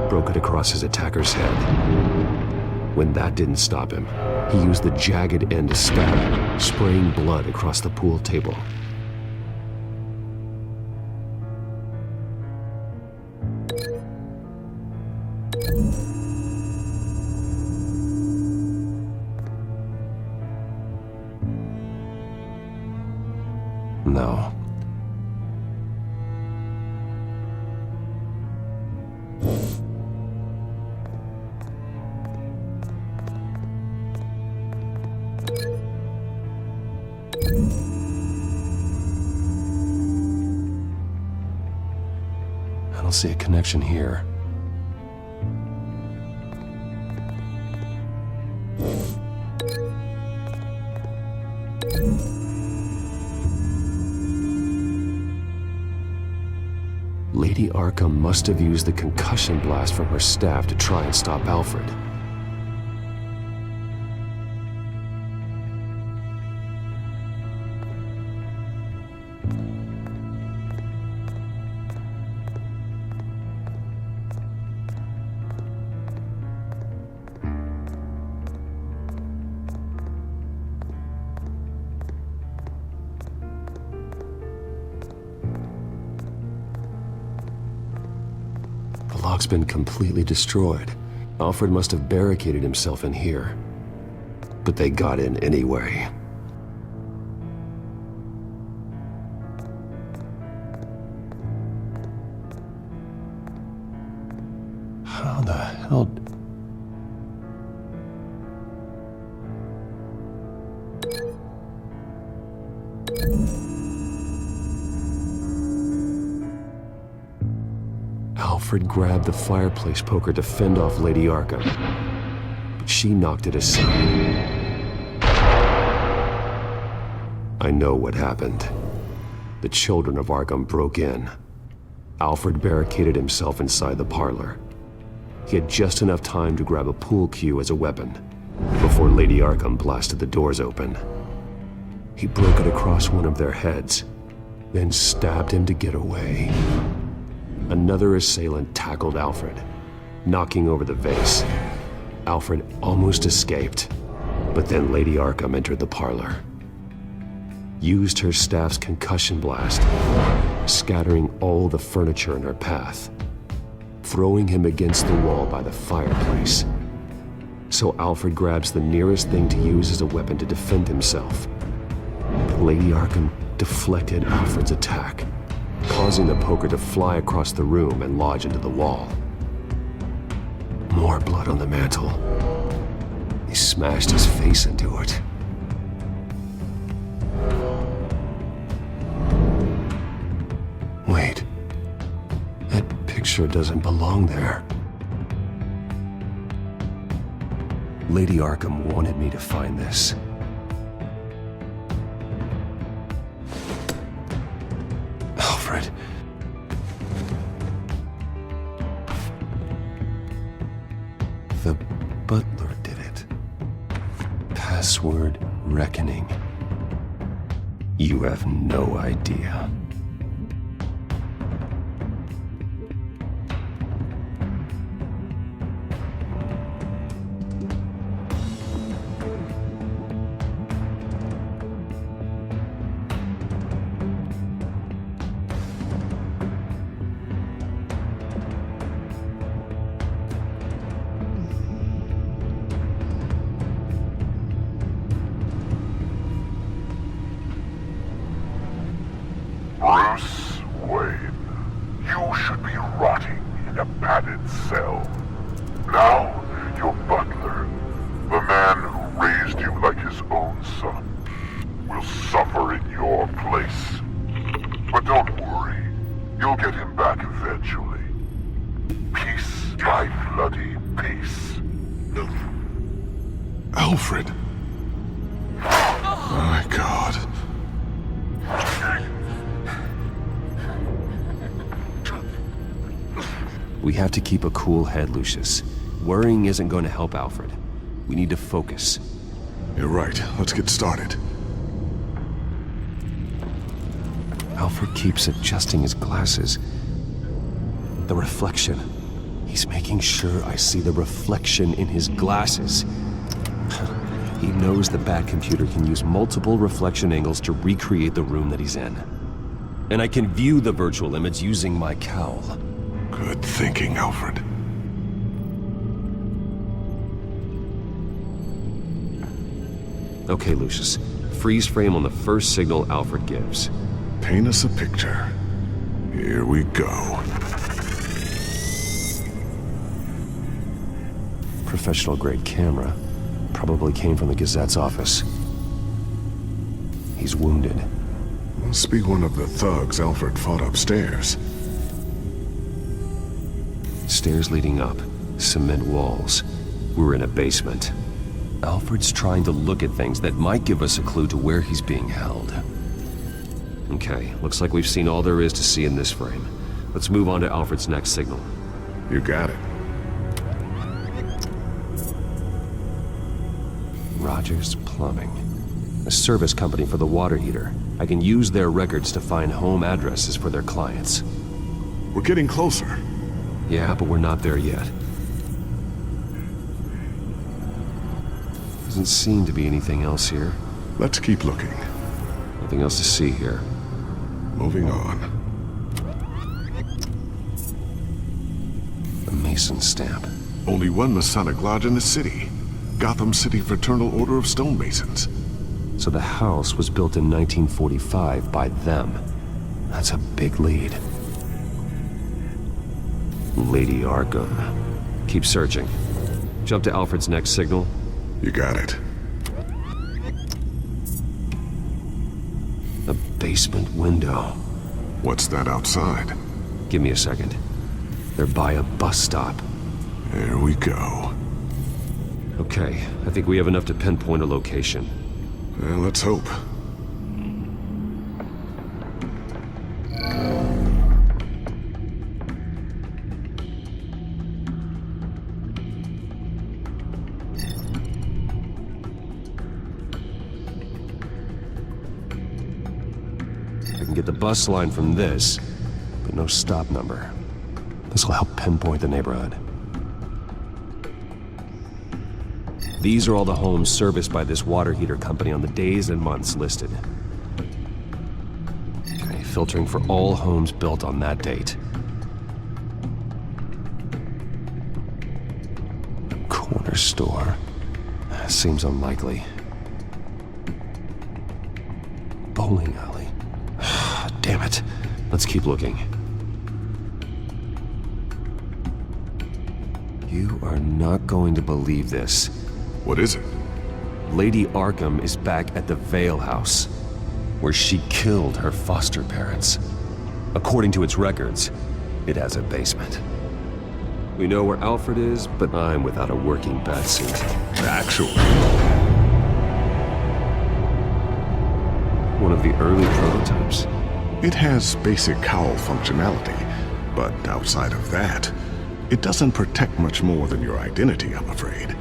[SPEAKER 11] broke it across his attacker's head. When that didn't stop him, he used the jagged end to stab, spraying blood across the pool table. No. I don't see a connection here. Lady Arkham must have used the concussion blast from her staff to try and stop Alfred. The lock's been completely destroyed. Alfred must have barricaded himself in here. But they got in anyway. How the hell... Alfred grabbed the fireplace poker to fend off Lady Arkham, but she knocked it aside. I know what happened. The children of Arkham broke in. Alfred barricaded himself inside the parlor. He had just enough time to grab a pool cue as a weapon before Lady Arkham blasted the doors open. He broke it across one of their heads, then stabbed him to get away. Another assailant tackled Alfred, knocking over the vase. Alfred almost escaped, but then Lady Arkham entered the parlor. Used her staff's concussion blast, scattering all the furniture in her path, throwing him against the wall by the fireplace. So Alfred grabs the nearest thing to use as a weapon to defend himself. But Lady Arkham deflected Alfred's attack, causing the poker to fly across the room and lodge into the wall. More blood on the mantel. He smashed his face into it. Wait. That picture doesn't belong there. Lady Arkham wanted me to find this. Alfred. The butler did it. Password reckoning. You have no idea.
[SPEAKER 14] Bruce Wayne, you should be rotting in a padded cell. Now, your butler, the man who raised you like his own son, will suffer in your place. But don't worry, you'll get him back eventually. Piece by bloody piece.
[SPEAKER 4] Alfred. My God.
[SPEAKER 11] We have to keep a cool head, Lucius. Worrying isn't going to help Alfred. We need to focus.
[SPEAKER 4] You're right. Let's get started.
[SPEAKER 11] Alfred keeps adjusting his glasses. The reflection. He's making sure I see the reflection in his glasses. He knows the Batcomputer can use multiple reflection angles to recreate the room that he's in. And I can view the virtual image using my cowl.
[SPEAKER 4] Good thinking, Alfred.
[SPEAKER 11] Okay, Lucius. Freeze frame on the first signal Alfred gives.
[SPEAKER 4] Paint us a picture. Here we go.
[SPEAKER 11] Professional-grade camera. Probably came from the Gazette's office. He's wounded.
[SPEAKER 4] Must be one of the thugs Alfred fought upstairs.
[SPEAKER 11] Stairs leading up. Cement walls. We're in a basement. Alfred's trying to look at things that might give us a clue to where he's being held. Okay, looks like we've seen all there is to see in this frame. Let's move on to Alfred's next signal.
[SPEAKER 4] You got it.
[SPEAKER 11] Rogers Plumbing. A service company for the water heater. I can use their records to find home addresses for their clients.
[SPEAKER 4] We're getting closer.
[SPEAKER 11] Yeah, but we're not there yet. Doesn't seem to be anything else here.
[SPEAKER 4] Let's keep looking.
[SPEAKER 11] Nothing else to see here.
[SPEAKER 4] Moving on.
[SPEAKER 11] A Mason stamp.
[SPEAKER 4] Only one Masonic lodge in the city. Gotham City Fraternal Order of Stonemasons.
[SPEAKER 11] So the house was built in 1945 by them. That's a big lead. Lady Arkham. Keep searching. Jump to Alfred's next signal.
[SPEAKER 4] You got it.
[SPEAKER 11] A basement window.
[SPEAKER 4] What's that outside?
[SPEAKER 11] Give me a second. They're by a bus stop.
[SPEAKER 4] There we go.
[SPEAKER 11] Okay, I think we have enough to pinpoint a location.
[SPEAKER 4] Well, let's hope.
[SPEAKER 11] I can get the bus line from this, but no stop number. This will help pinpoint the neighborhood. These are all the homes serviced by this water heater company on the days and months listed. Okay, filtering for all homes built on that date. Corner store. Seems unlikely. Bowling alley. Damn it. Let's keep looking. You are not going to believe this.
[SPEAKER 4] What is it?
[SPEAKER 11] Lady Arkham is back at the Vale House, where she killed her foster parents. According to its records, it has a basement. We know where Alfred is, but I'm without a working batsuit.
[SPEAKER 4] Actually.
[SPEAKER 11] One of the early prototypes.
[SPEAKER 4] It has basic cowl functionality, but outside of that, it doesn't protect much more than your identity, I'm afraid.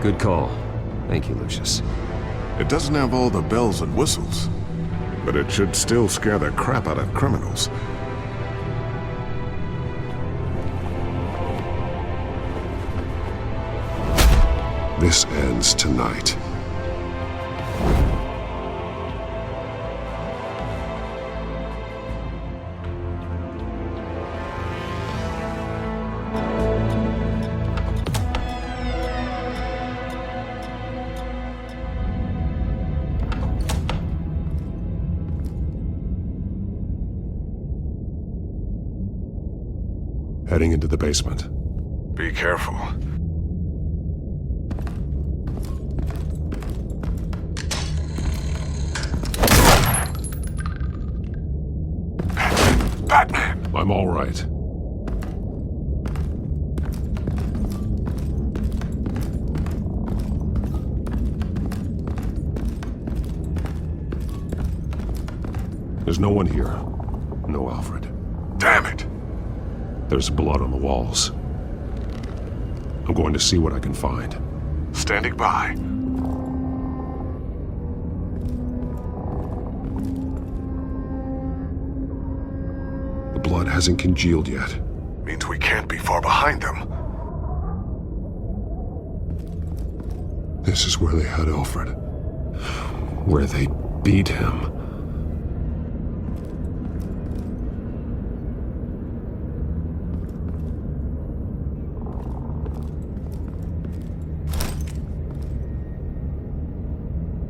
[SPEAKER 11] Good call. Thank you, Lucius.
[SPEAKER 4] It doesn't have all the bells and whistles, but it should still scare the crap out of criminals. This ends tonight. Heading into the basement. Be careful. Batman! I'm all right. There's no one here. No Alfred. Damn it! There's blood on the walls. I'm going to see what I can find. Standing by. hasn't congealed yet.
[SPEAKER 14] Means we can't be far behind them.
[SPEAKER 4] This is where they had Alfred. Where they beat him.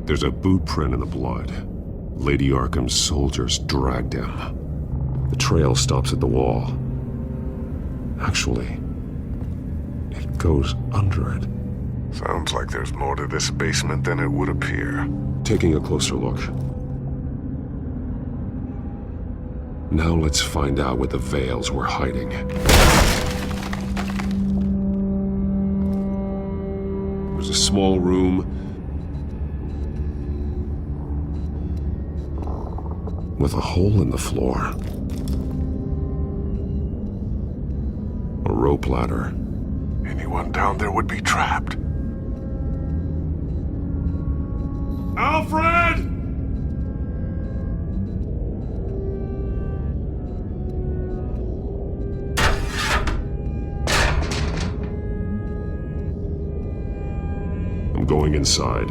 [SPEAKER 4] There's a boot print in the blood. Lady Arkham's soldiers dragged him. The trail stops at the wall. Actually, it goes under it.
[SPEAKER 14] Sounds like there's more to this basement than it would appear.
[SPEAKER 4] Taking a closer look. Now let's find out where the Veils were hiding. It was a small room with a hole in the floor. A rope ladder.
[SPEAKER 14] Anyone down there would be trapped.
[SPEAKER 4] Alfred! I'm going inside.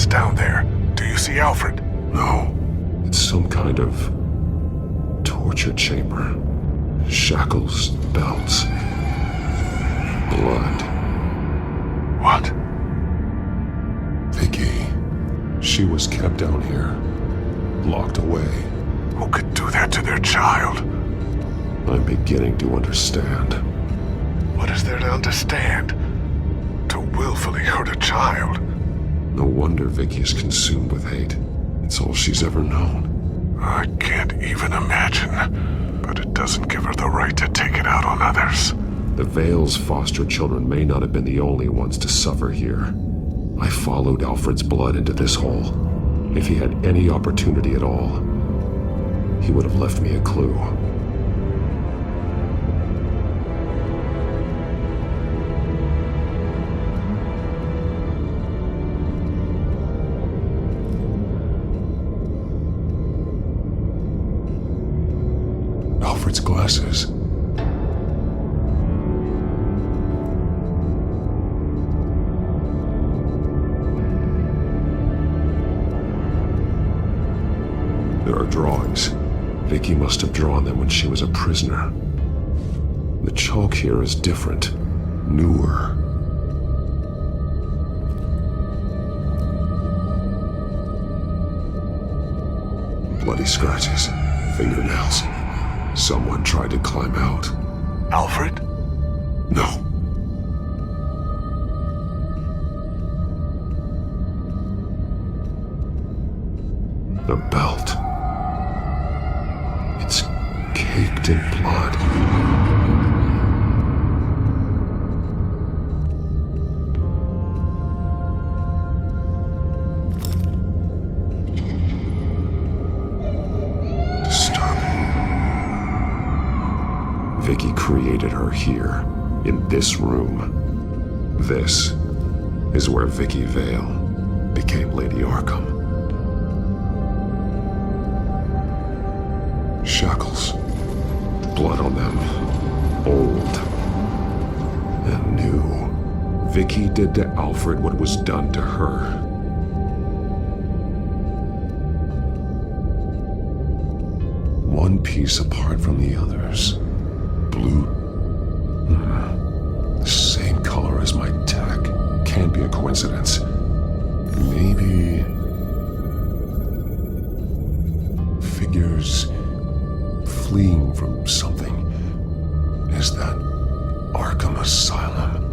[SPEAKER 14] Down there. Do you see Alfred?
[SPEAKER 4] No. It's some kind of torture chamber. Shackles, belts, blood.
[SPEAKER 14] What?
[SPEAKER 4] Vicky. She was kept down here. Locked away.
[SPEAKER 14] Who could do that to their child?
[SPEAKER 4] I'm beginning to understand.
[SPEAKER 14] What is there to understand? To willfully hurt a child?
[SPEAKER 4] No wonder Vicky is consumed with hate. It's all she's ever known.
[SPEAKER 14] I can't even imagine. But it doesn't give her the right to take it out on others.
[SPEAKER 4] The Veil's foster children may not have been the only ones to suffer here. I followed Alfred's blood into this hole. If he had any opportunity at all, he would have left me a clue. Alfred's glasses. There are drawings. Vicky must have drawn them when she was a prisoner. The chalk here is different, newer. Bloody scratches, fingernails. Someone tried to climb out.
[SPEAKER 14] Alfred?
[SPEAKER 4] No. The belt. It's caked in blood. Vicky created her here, in this room. This is where Vicky Vale became Lady Arkham. Shackles. Blood on them. Old. And new. Vicky did to Alfred what was done to her. One piece apart from the others. Blue. The same color as my tech. Can't be a coincidence. Maybe... figures fleeing from something. Is that Arkham Asylum?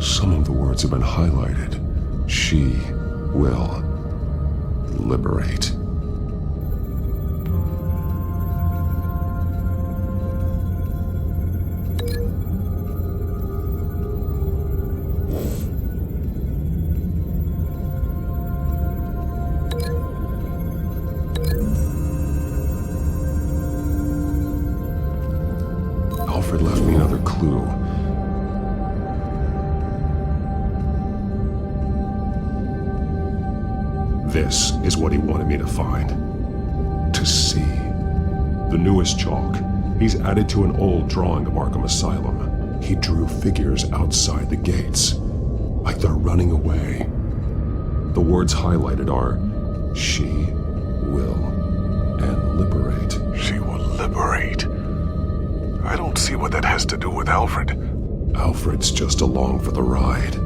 [SPEAKER 4] Some of the words have been highlighted. She will liberate. another clue. This is what he wanted me to find. To see. The newest chalk. He's added to an old drawing of Arkham Asylum. He drew figures outside the gates, like they're running away. The words highlighted are, she will, and liberate.
[SPEAKER 14] She will liberate. I don't see what that has to do with Alfred.
[SPEAKER 4] Alfred's just along for the ride.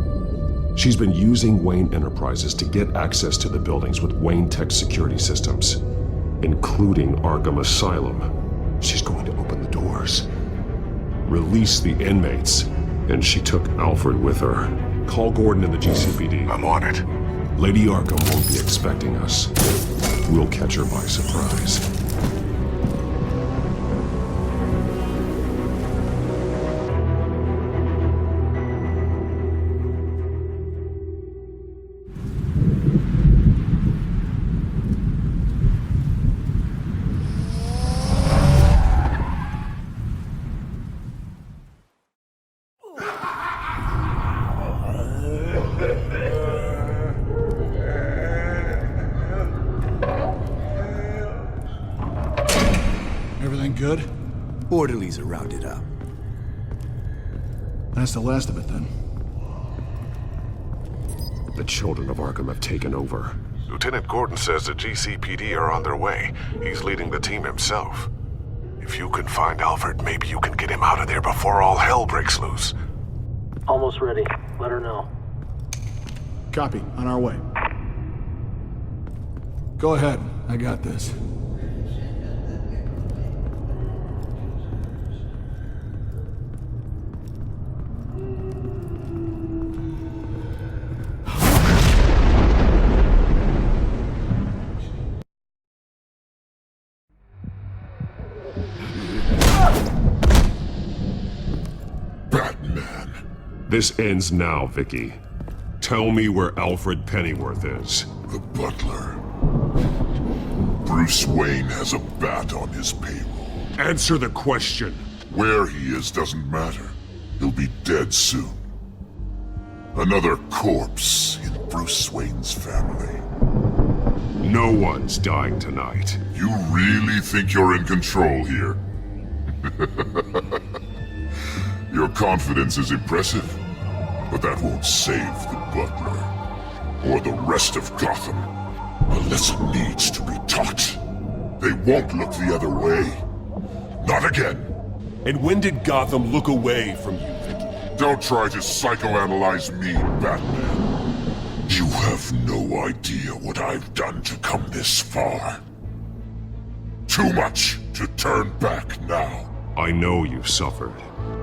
[SPEAKER 4] She's been using Wayne Enterprises to get access to the buildings with Wayne Tech security systems, including Arkham Asylum. She's going to open the doors, release the inmates, and she took Alfred with her. Call Gordon in the GCPD.
[SPEAKER 14] I'm on it.
[SPEAKER 4] Lady Arkham won't be expecting us. We'll catch her by surprise.
[SPEAKER 15] Everything good?
[SPEAKER 16] Orderlies are rounded up.
[SPEAKER 15] That's the last of it, then.
[SPEAKER 4] The children of Arkham have taken over.
[SPEAKER 14] Lieutenant Gordon says the GCPD are on their way. He's leading the team himself. If you can find Alfred, maybe you can get him out of there before all hell breaks loose.
[SPEAKER 17] Almost ready. Let her know.
[SPEAKER 15] Copy. On our way. Go ahead. I got this.
[SPEAKER 4] This ends now, Vicky. Tell me where Alfred Pennyworth is.
[SPEAKER 14] The butler. Bruce Wayne has a bat on his payroll.
[SPEAKER 4] Answer the question.
[SPEAKER 14] Where he is doesn't matter. He'll be dead soon. Another corpse in Bruce Wayne's family.
[SPEAKER 4] No one's dying tonight.
[SPEAKER 14] You really think you're in control here? Your confidence is impressive, but that won't save the butler, or the rest of Gotham. A lesson needs to be taught. They won't look the other way. Not again.
[SPEAKER 4] And when did Gotham look away from you, Vicky?
[SPEAKER 14] Don't try to psychoanalyze me, Batman. You have no idea what I've done to come this far. Too much to turn back now.
[SPEAKER 4] I know you suffered.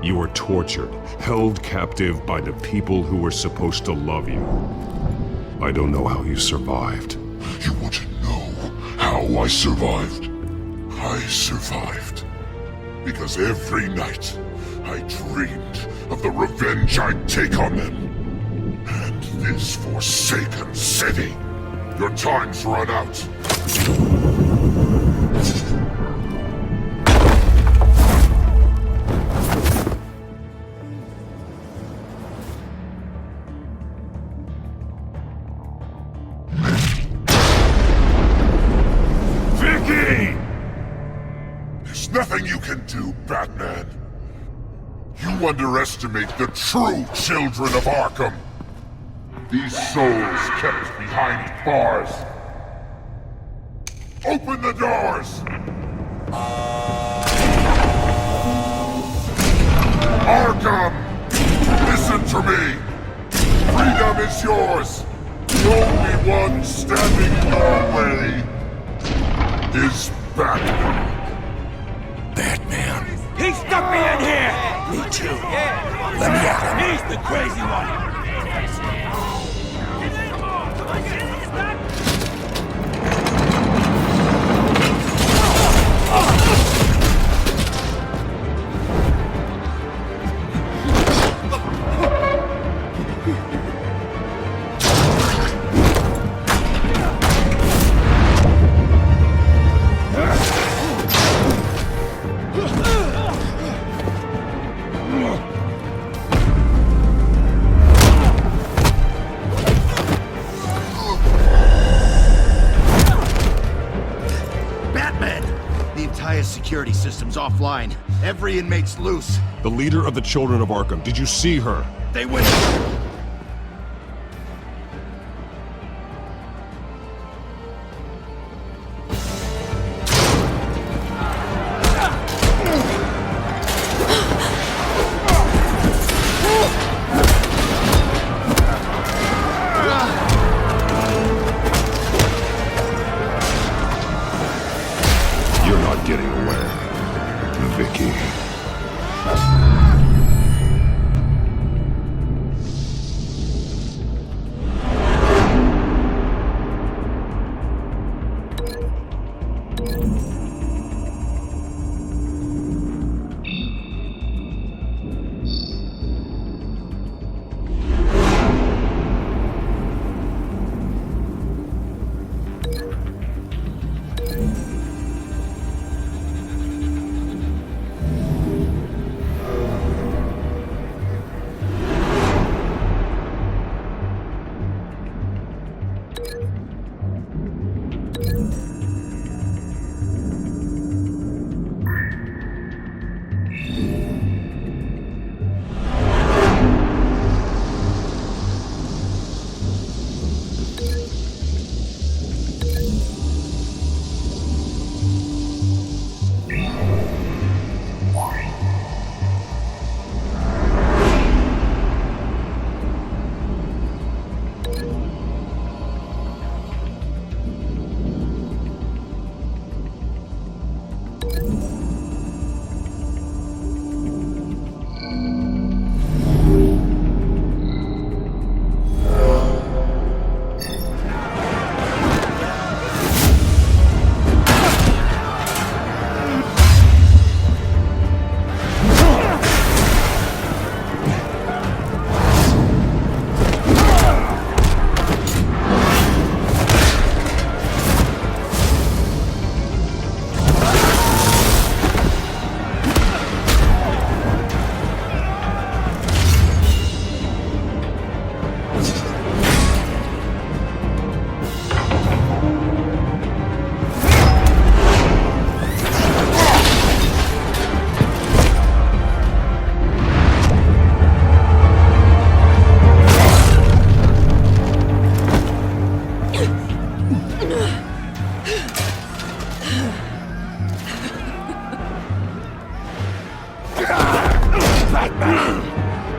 [SPEAKER 4] You were tortured, held captive by the people who were supposed to love you. I don't know how you survived.
[SPEAKER 14] You want to know how I survived? I survived because every night I dreamed of the revenge I'd take on them. And this forsaken city. Your time's run out. Nothing you can do, Batman. You underestimate the true children of Arkham. These souls kept behind bars. Open the doors! Arkham! Listen to me! Freedom is yours! The only one standing in your way is Batman.
[SPEAKER 6] Batman.
[SPEAKER 8] He stuck me in here!
[SPEAKER 6] Me too. Let me at him.
[SPEAKER 8] He's the crazy one!
[SPEAKER 18] security system's offline. Every inmate's loose.
[SPEAKER 4] The leader of the Children of Arkham, did you see her?
[SPEAKER 18] They went...
[SPEAKER 4] You're not getting away, Vicky.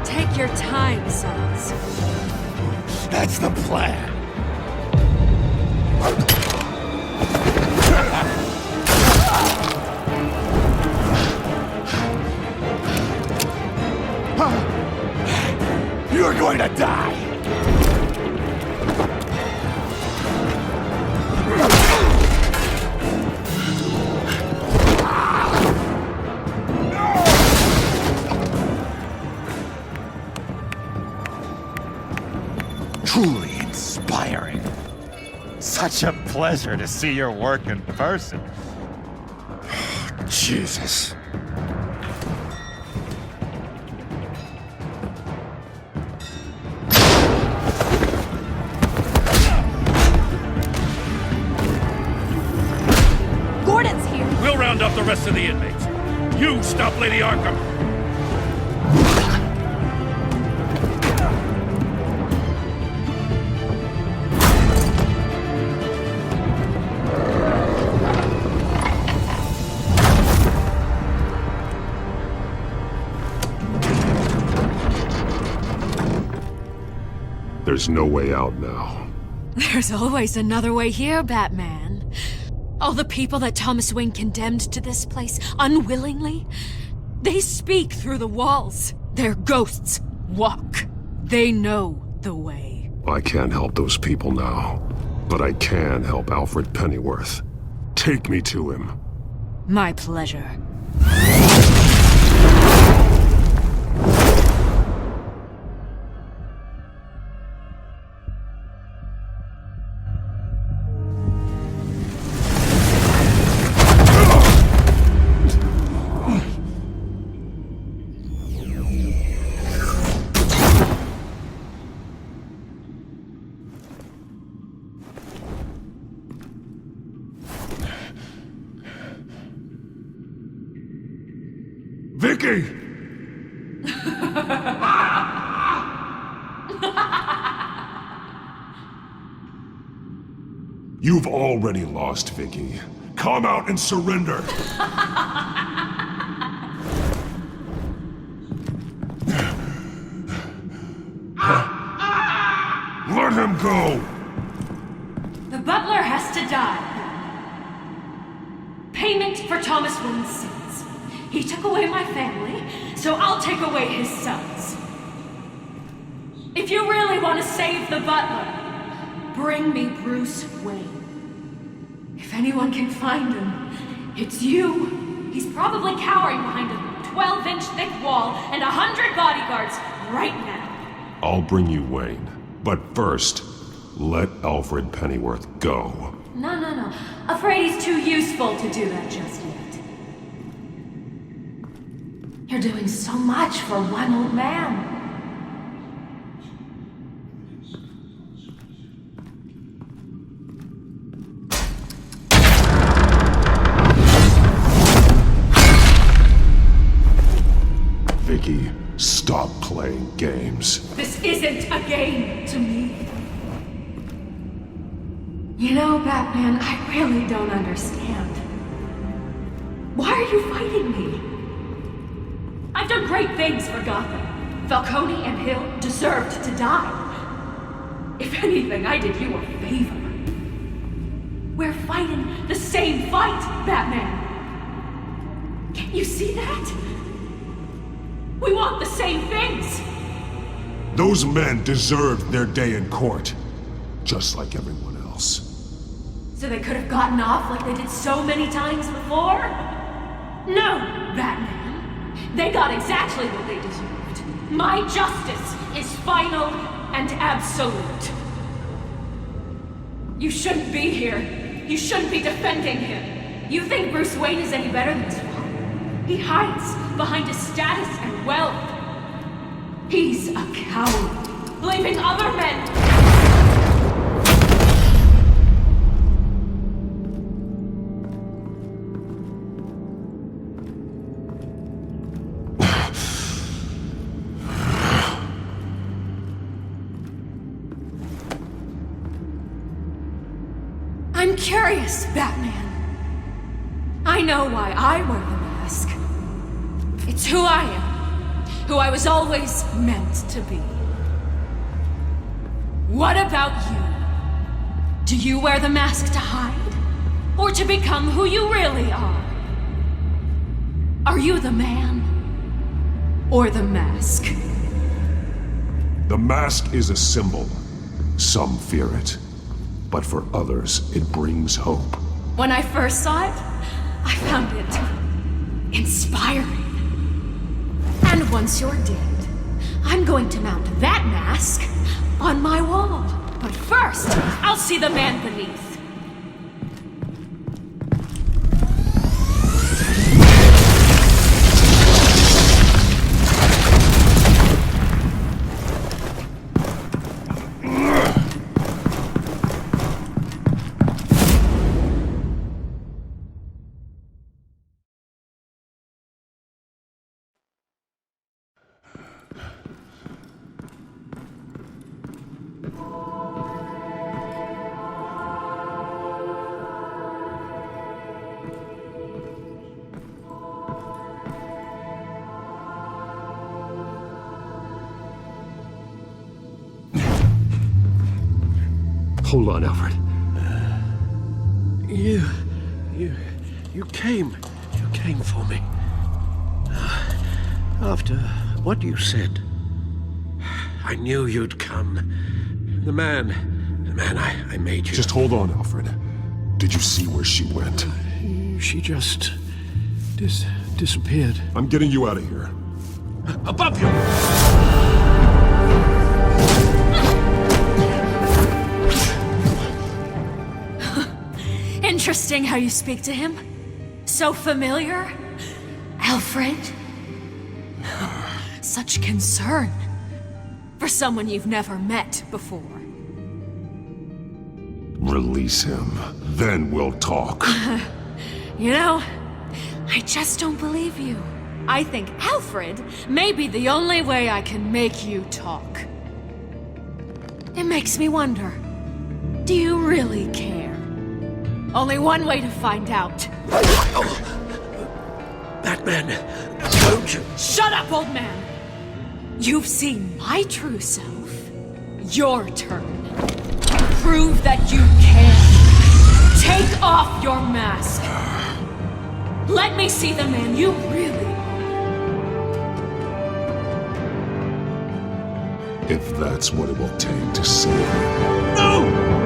[SPEAKER 3] Take your time, Sons.
[SPEAKER 18] That's the plan. You're going to die.
[SPEAKER 1] Truly inspiring. Such a pleasure to see your work in person.
[SPEAKER 18] Jesus.
[SPEAKER 12] Gordon's here.
[SPEAKER 5] We'll round up the rest of the inmates. You stop Lady Arkham.
[SPEAKER 4] There's no way out now.
[SPEAKER 3] There's always another way here, Batman. All the people that Thomas Wayne condemned to this place unwillingly, they speak through the walls. Their ghosts walk. They know the way.
[SPEAKER 4] I can't help those people now, but I can help Alfred Pennyworth. Take me to him.
[SPEAKER 3] My pleasure.
[SPEAKER 4] Vicky! You've already lost, Vicky. Come out and surrender! Let him go!
[SPEAKER 19] The butler has to die. Payment for Thomas Wayne's sins. He took away my family, so I'll take away his sons. If you really want to save the butler, bring me Bruce Wayne. If anyone can find him, it's you. He's probably cowering behind a 12-inch thick wall and 100 bodyguards right now.
[SPEAKER 4] I'll bring you Wayne. But first, let Alfred Pennyworth go.
[SPEAKER 19] No. Afraid he's too useful to do that just yet. You're doing so much for one old man.
[SPEAKER 4] Vicky, stop playing games.
[SPEAKER 19] This isn't a game to me. You know, Batman, I really don't understand. Why are you fighting me? I've done great things for Gotham. Falcone and Hill deserved to die. If anything, I did you a favor. We're fighting the same fight, Batman. Can't you see that? We want the same things!
[SPEAKER 4] Those men deserved their day in court, just like everyone else.
[SPEAKER 19] So they could have gotten off like they did so many times before? No, Batman. They got exactly what they deserved. My justice is final and absolute. You shouldn't be here. You shouldn't be defending him. You think Bruce Wayne is any better than his father? He hides behind his status and wealth. He's a coward, leaving other men... I'm curious, Batman. I know why I wear the mask. It's who I am. Who I was always meant to be. What about you? Do you wear the mask to hide? Or to become who you really are? Are you the man? Or the mask?
[SPEAKER 4] The mask is a symbol. Some fear it. But for others, it brings hope.
[SPEAKER 19] When I first saw it, I found it inspiring. And once you're dead, I'm going to mount that mask on my wall. But first, I'll see the man beneath.
[SPEAKER 11] Hold on, Alfred.
[SPEAKER 6] You came for me. After what you said, I knew you'd come. The man I made you.
[SPEAKER 4] Just hold on, Alfred. Did you see where she went?
[SPEAKER 6] She just disappeared.
[SPEAKER 4] I'm getting you out of here.
[SPEAKER 6] Above you!
[SPEAKER 19] Interesting how you speak to him. So familiar. Alfred. Such concern. For someone you've never met before.
[SPEAKER 4] Release him. Then we'll talk.
[SPEAKER 19] You know, I just don't believe you. I think Alfred may be the only way I can make you talk. It makes me wonder, do you really care? Only one way to find out.
[SPEAKER 6] Batman, don't you...
[SPEAKER 19] Shut up, old man! You've seen my true self. Your turn. Prove that you care. Take off your mask. Let me see the man you really are.
[SPEAKER 4] If that's what it will take to save me.
[SPEAKER 6] No!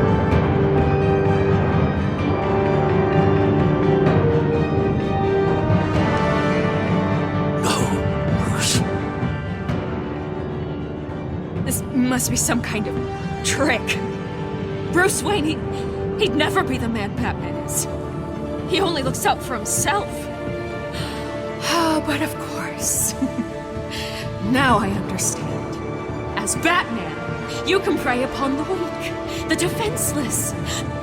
[SPEAKER 19] This must be some kind of trick. Bruce Wayne, he'd never be the man Batman is. He only looks out for himself. Oh, but of course. Now I understand. As Batman, you can prey upon the weak, the defenseless,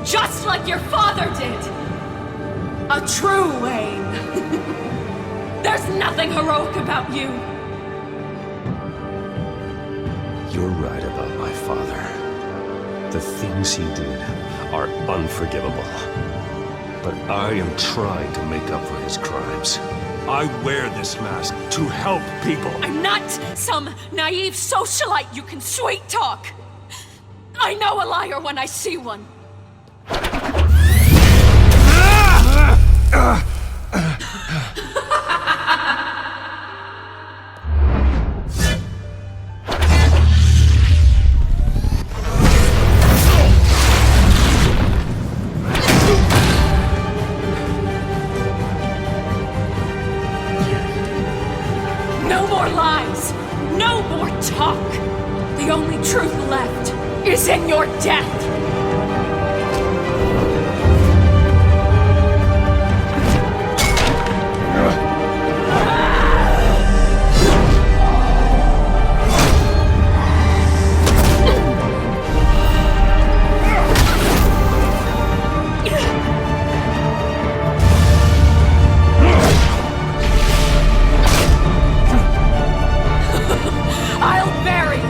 [SPEAKER 19] just like your father did. A true Wayne. There's nothing heroic about you.
[SPEAKER 11] You're right about my father. The things he did are unforgivable. But I am trying to make up for his crimes. I wear this mask to help people.
[SPEAKER 19] I'm not some naive socialite you can sweet talk. I know a liar when I see one. No more lies! No more talk! The only truth left is in your death! I'll bury you!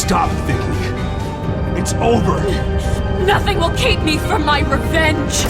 [SPEAKER 18] Stop, Vicky. It's over.
[SPEAKER 19] Nothing will keep me from my revenge!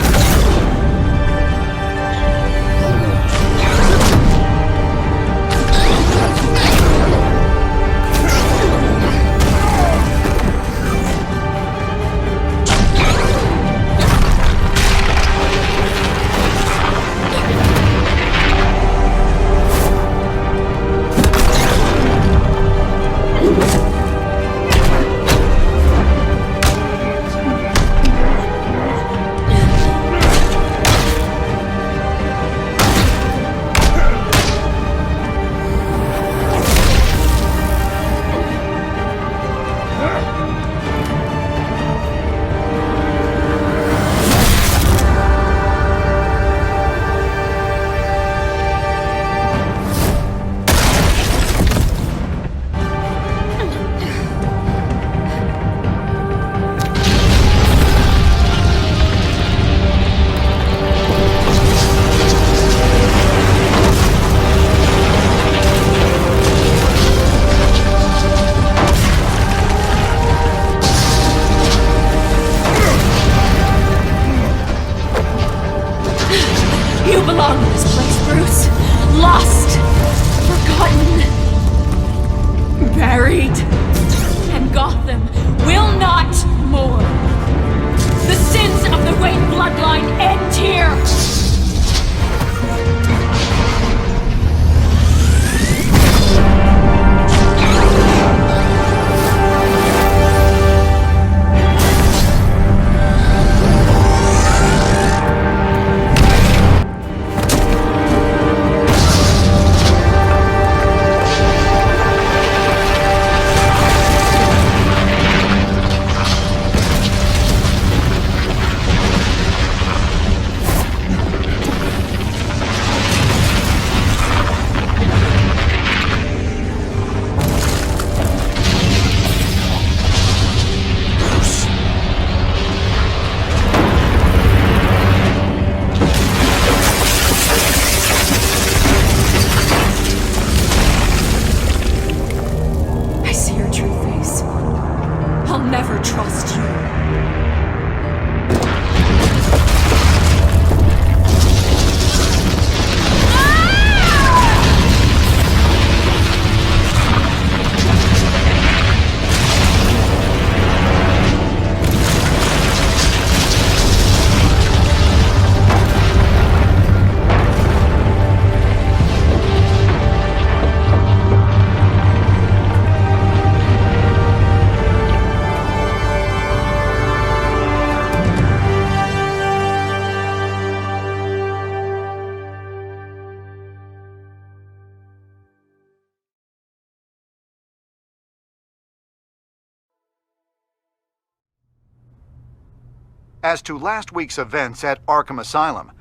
[SPEAKER 7] As to last week's events at Arkham Asylum,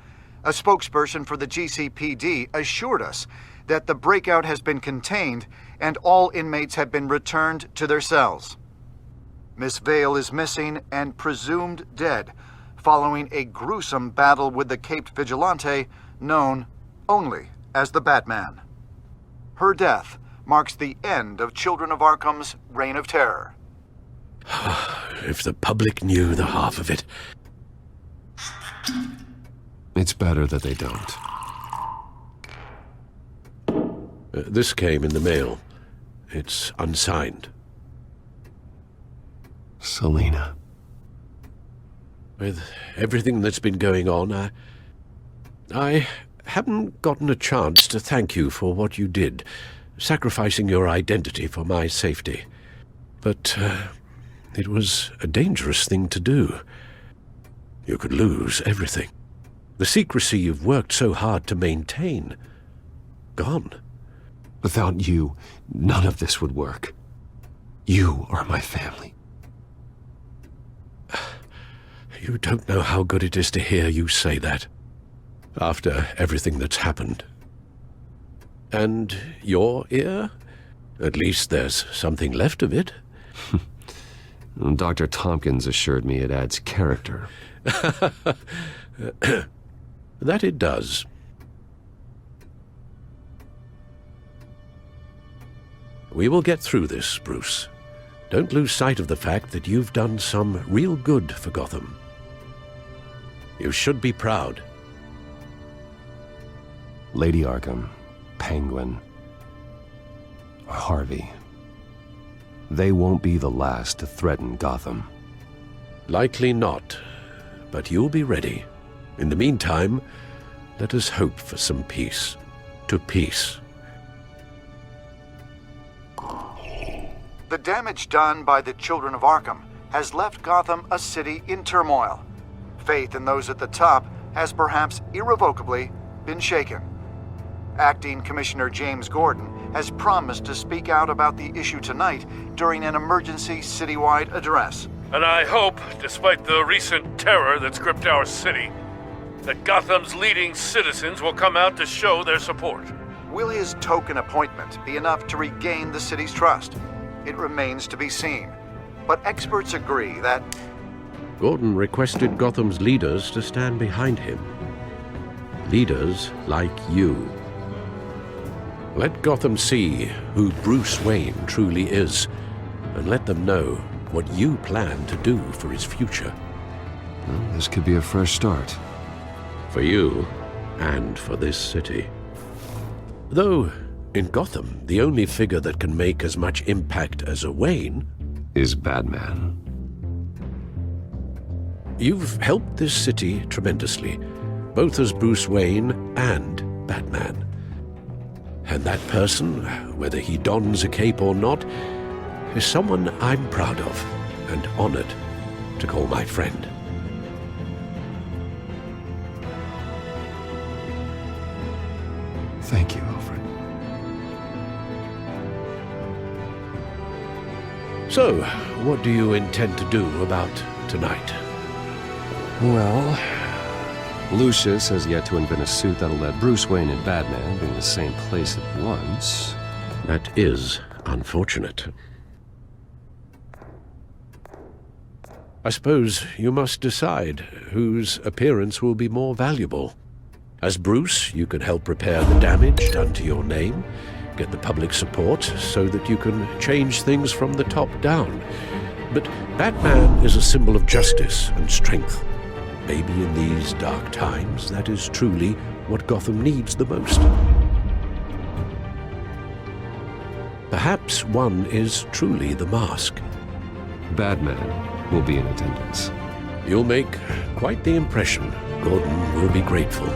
[SPEAKER 7] a spokesperson for the GCPD assured us that the breakout has been contained and all inmates have been returned to their cells. Miss Vale is missing and presumed dead following a gruesome battle with the caped vigilante known only as the Batman. Her death marks the end of Children of Arkham's reign of terror.
[SPEAKER 6] If the public knew the half of it.
[SPEAKER 11] It's better that they don't.
[SPEAKER 6] This came in the mail. It's unsigned.
[SPEAKER 11] Selina.
[SPEAKER 6] With everything that's been going on, I haven't gotten a chance to thank you for what you did, sacrificing your identity for my safety. But it was a dangerous thing to do. You could lose everything. The secrecy you've worked so hard to maintain. Gone.
[SPEAKER 11] Without you, none of this would work. You are my family.
[SPEAKER 6] You don't know how good it is to hear you say that, after everything that's happened. And your ear? At least there's something left of it.
[SPEAKER 11] Dr. Tompkins assured me it adds character.
[SPEAKER 6] That it does. We will get through this, Bruce. Don't lose sight of the fact that you've done some real good for Gotham. You should be proud.
[SPEAKER 11] Lady Arkham, Penguin, Harvey. They won't be the last to threaten Gotham.
[SPEAKER 6] Likely not, but you'll be ready. In the meantime, let us hope for some peace. To peace.
[SPEAKER 7] The damage done by the Children of Arkham has left Gotham a city in turmoil. Faith in those at the top has perhaps irrevocably been shaken. Acting Commissioner James Gordon has promised to speak out about the issue tonight during an emergency citywide address.
[SPEAKER 5] And I hope, despite the recent terror that's gripped our city, that Gotham's leading citizens will come out to show their support.
[SPEAKER 7] Will his token appointment be enough to regain the city's trust? It remains to be seen. But experts agree that
[SPEAKER 6] Gordon requested Gotham's leaders to stand behind him. Leaders like you. Let Gotham see who Bruce Wayne truly is, and let them know what you plan to do for his future.
[SPEAKER 11] Well, this could be a fresh start.
[SPEAKER 6] For you, and for this city. Though, in Gotham, the only figure that can make as much impact as a Wayne
[SPEAKER 11] is Batman.
[SPEAKER 6] You've helped this city tremendously, both as Bruce Wayne and Batman. And that person, whether he dons a cape or not, is someone I'm proud of and honored to call my friend.
[SPEAKER 11] Thank you, Alfred.
[SPEAKER 6] So, what do you intend to do about tonight?
[SPEAKER 11] Well, Lucius has yet to invent a suit that'll let Bruce Wayne and Batman be in the same place at once.
[SPEAKER 6] That is unfortunate. I suppose you must decide whose appearance will be more valuable. As Bruce, you can help repair the damage done to your name, get the public support so that you can change things from the top down. But Batman is a symbol of justice and strength. Maybe in these dark times, that is truly what Gotham needs the most. Perhaps one is truly the mask.
[SPEAKER 11] Batman will be in attendance.
[SPEAKER 6] You'll make quite the impression. Gordon will be grateful.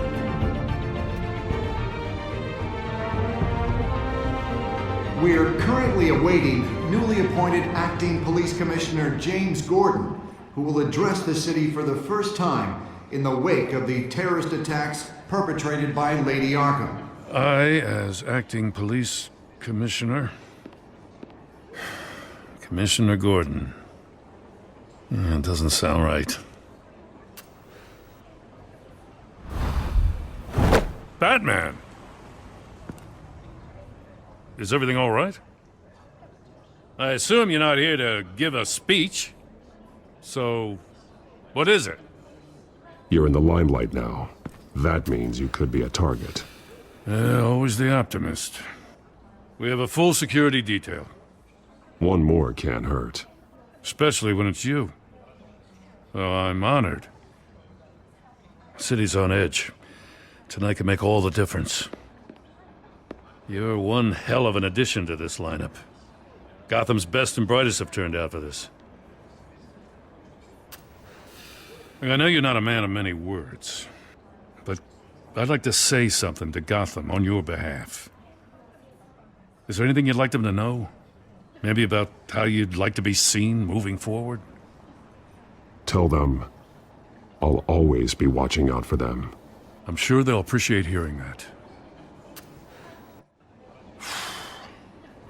[SPEAKER 7] we are currently awaiting newly appointed Acting Police Commissioner James Gordon, who will address the city for the first time in the wake of the terrorist attacks perpetrated by Lady Arkham.
[SPEAKER 5] I, as Acting Police Commissioner... Commissioner Gordon. That doesn't sound right. Batman! Is everything all right? I assume you're not here to give a speech. So, what is it?
[SPEAKER 4] You're in the limelight now. That means you could be a target.
[SPEAKER 5] Always the optimist. We have a full security detail.
[SPEAKER 4] One more can't hurt.
[SPEAKER 5] Especially when it's you. Well, I'm honored. City's on edge. Tonight can make all the difference. You're one hell of an addition to this lineup. Gotham's best and brightest have turned out for this. I know you're not a man of many words, but I'd like to say something to Gotham on your behalf. Is there anything you'd like them to know? Maybe about how you'd like to be seen moving forward?
[SPEAKER 4] Tell them I'll always be watching out for them.
[SPEAKER 5] I'm sure they'll appreciate hearing that.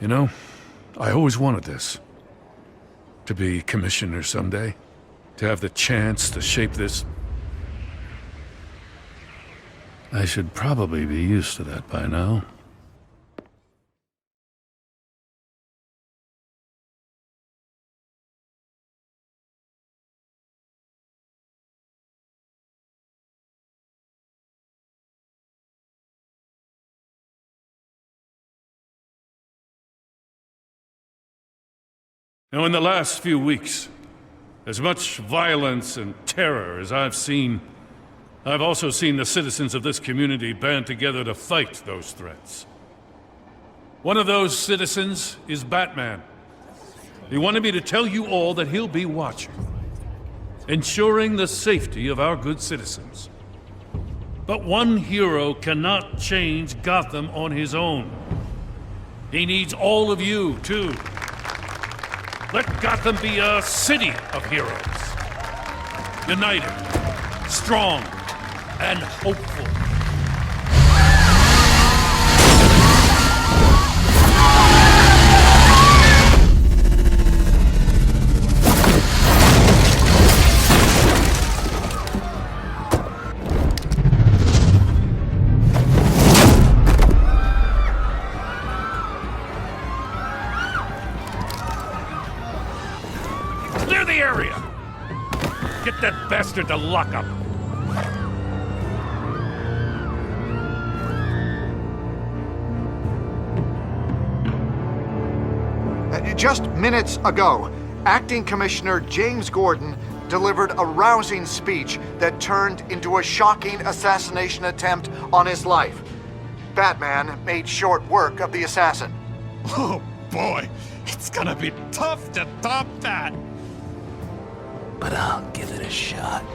[SPEAKER 5] You know, I always wanted this. To be commissioner someday. To have the chance to shape this. I should probably be used to that by now. Now, in the last few weeks, as much violence and terror as I've seen, I've also seen the citizens of this community band together to fight those threats. One of those citizens is Batman. He wanted me to tell you all that he'll be watching, ensuring the safety of our good citizens. But one hero cannot change Gotham on his own. He needs all of you, too. Let Gotham be a city of heroes. United, strong, and hopeful. Clear the area! Get that bastard to lock up!
[SPEAKER 7] Just minutes ago, Acting Commissioner James Gordon delivered a rousing speech that turned into a shocking assassination attempt on his life. Batman made short work of the assassin.
[SPEAKER 1] Oh boy, it's gonna be tough to top that. But I'll give it a shot.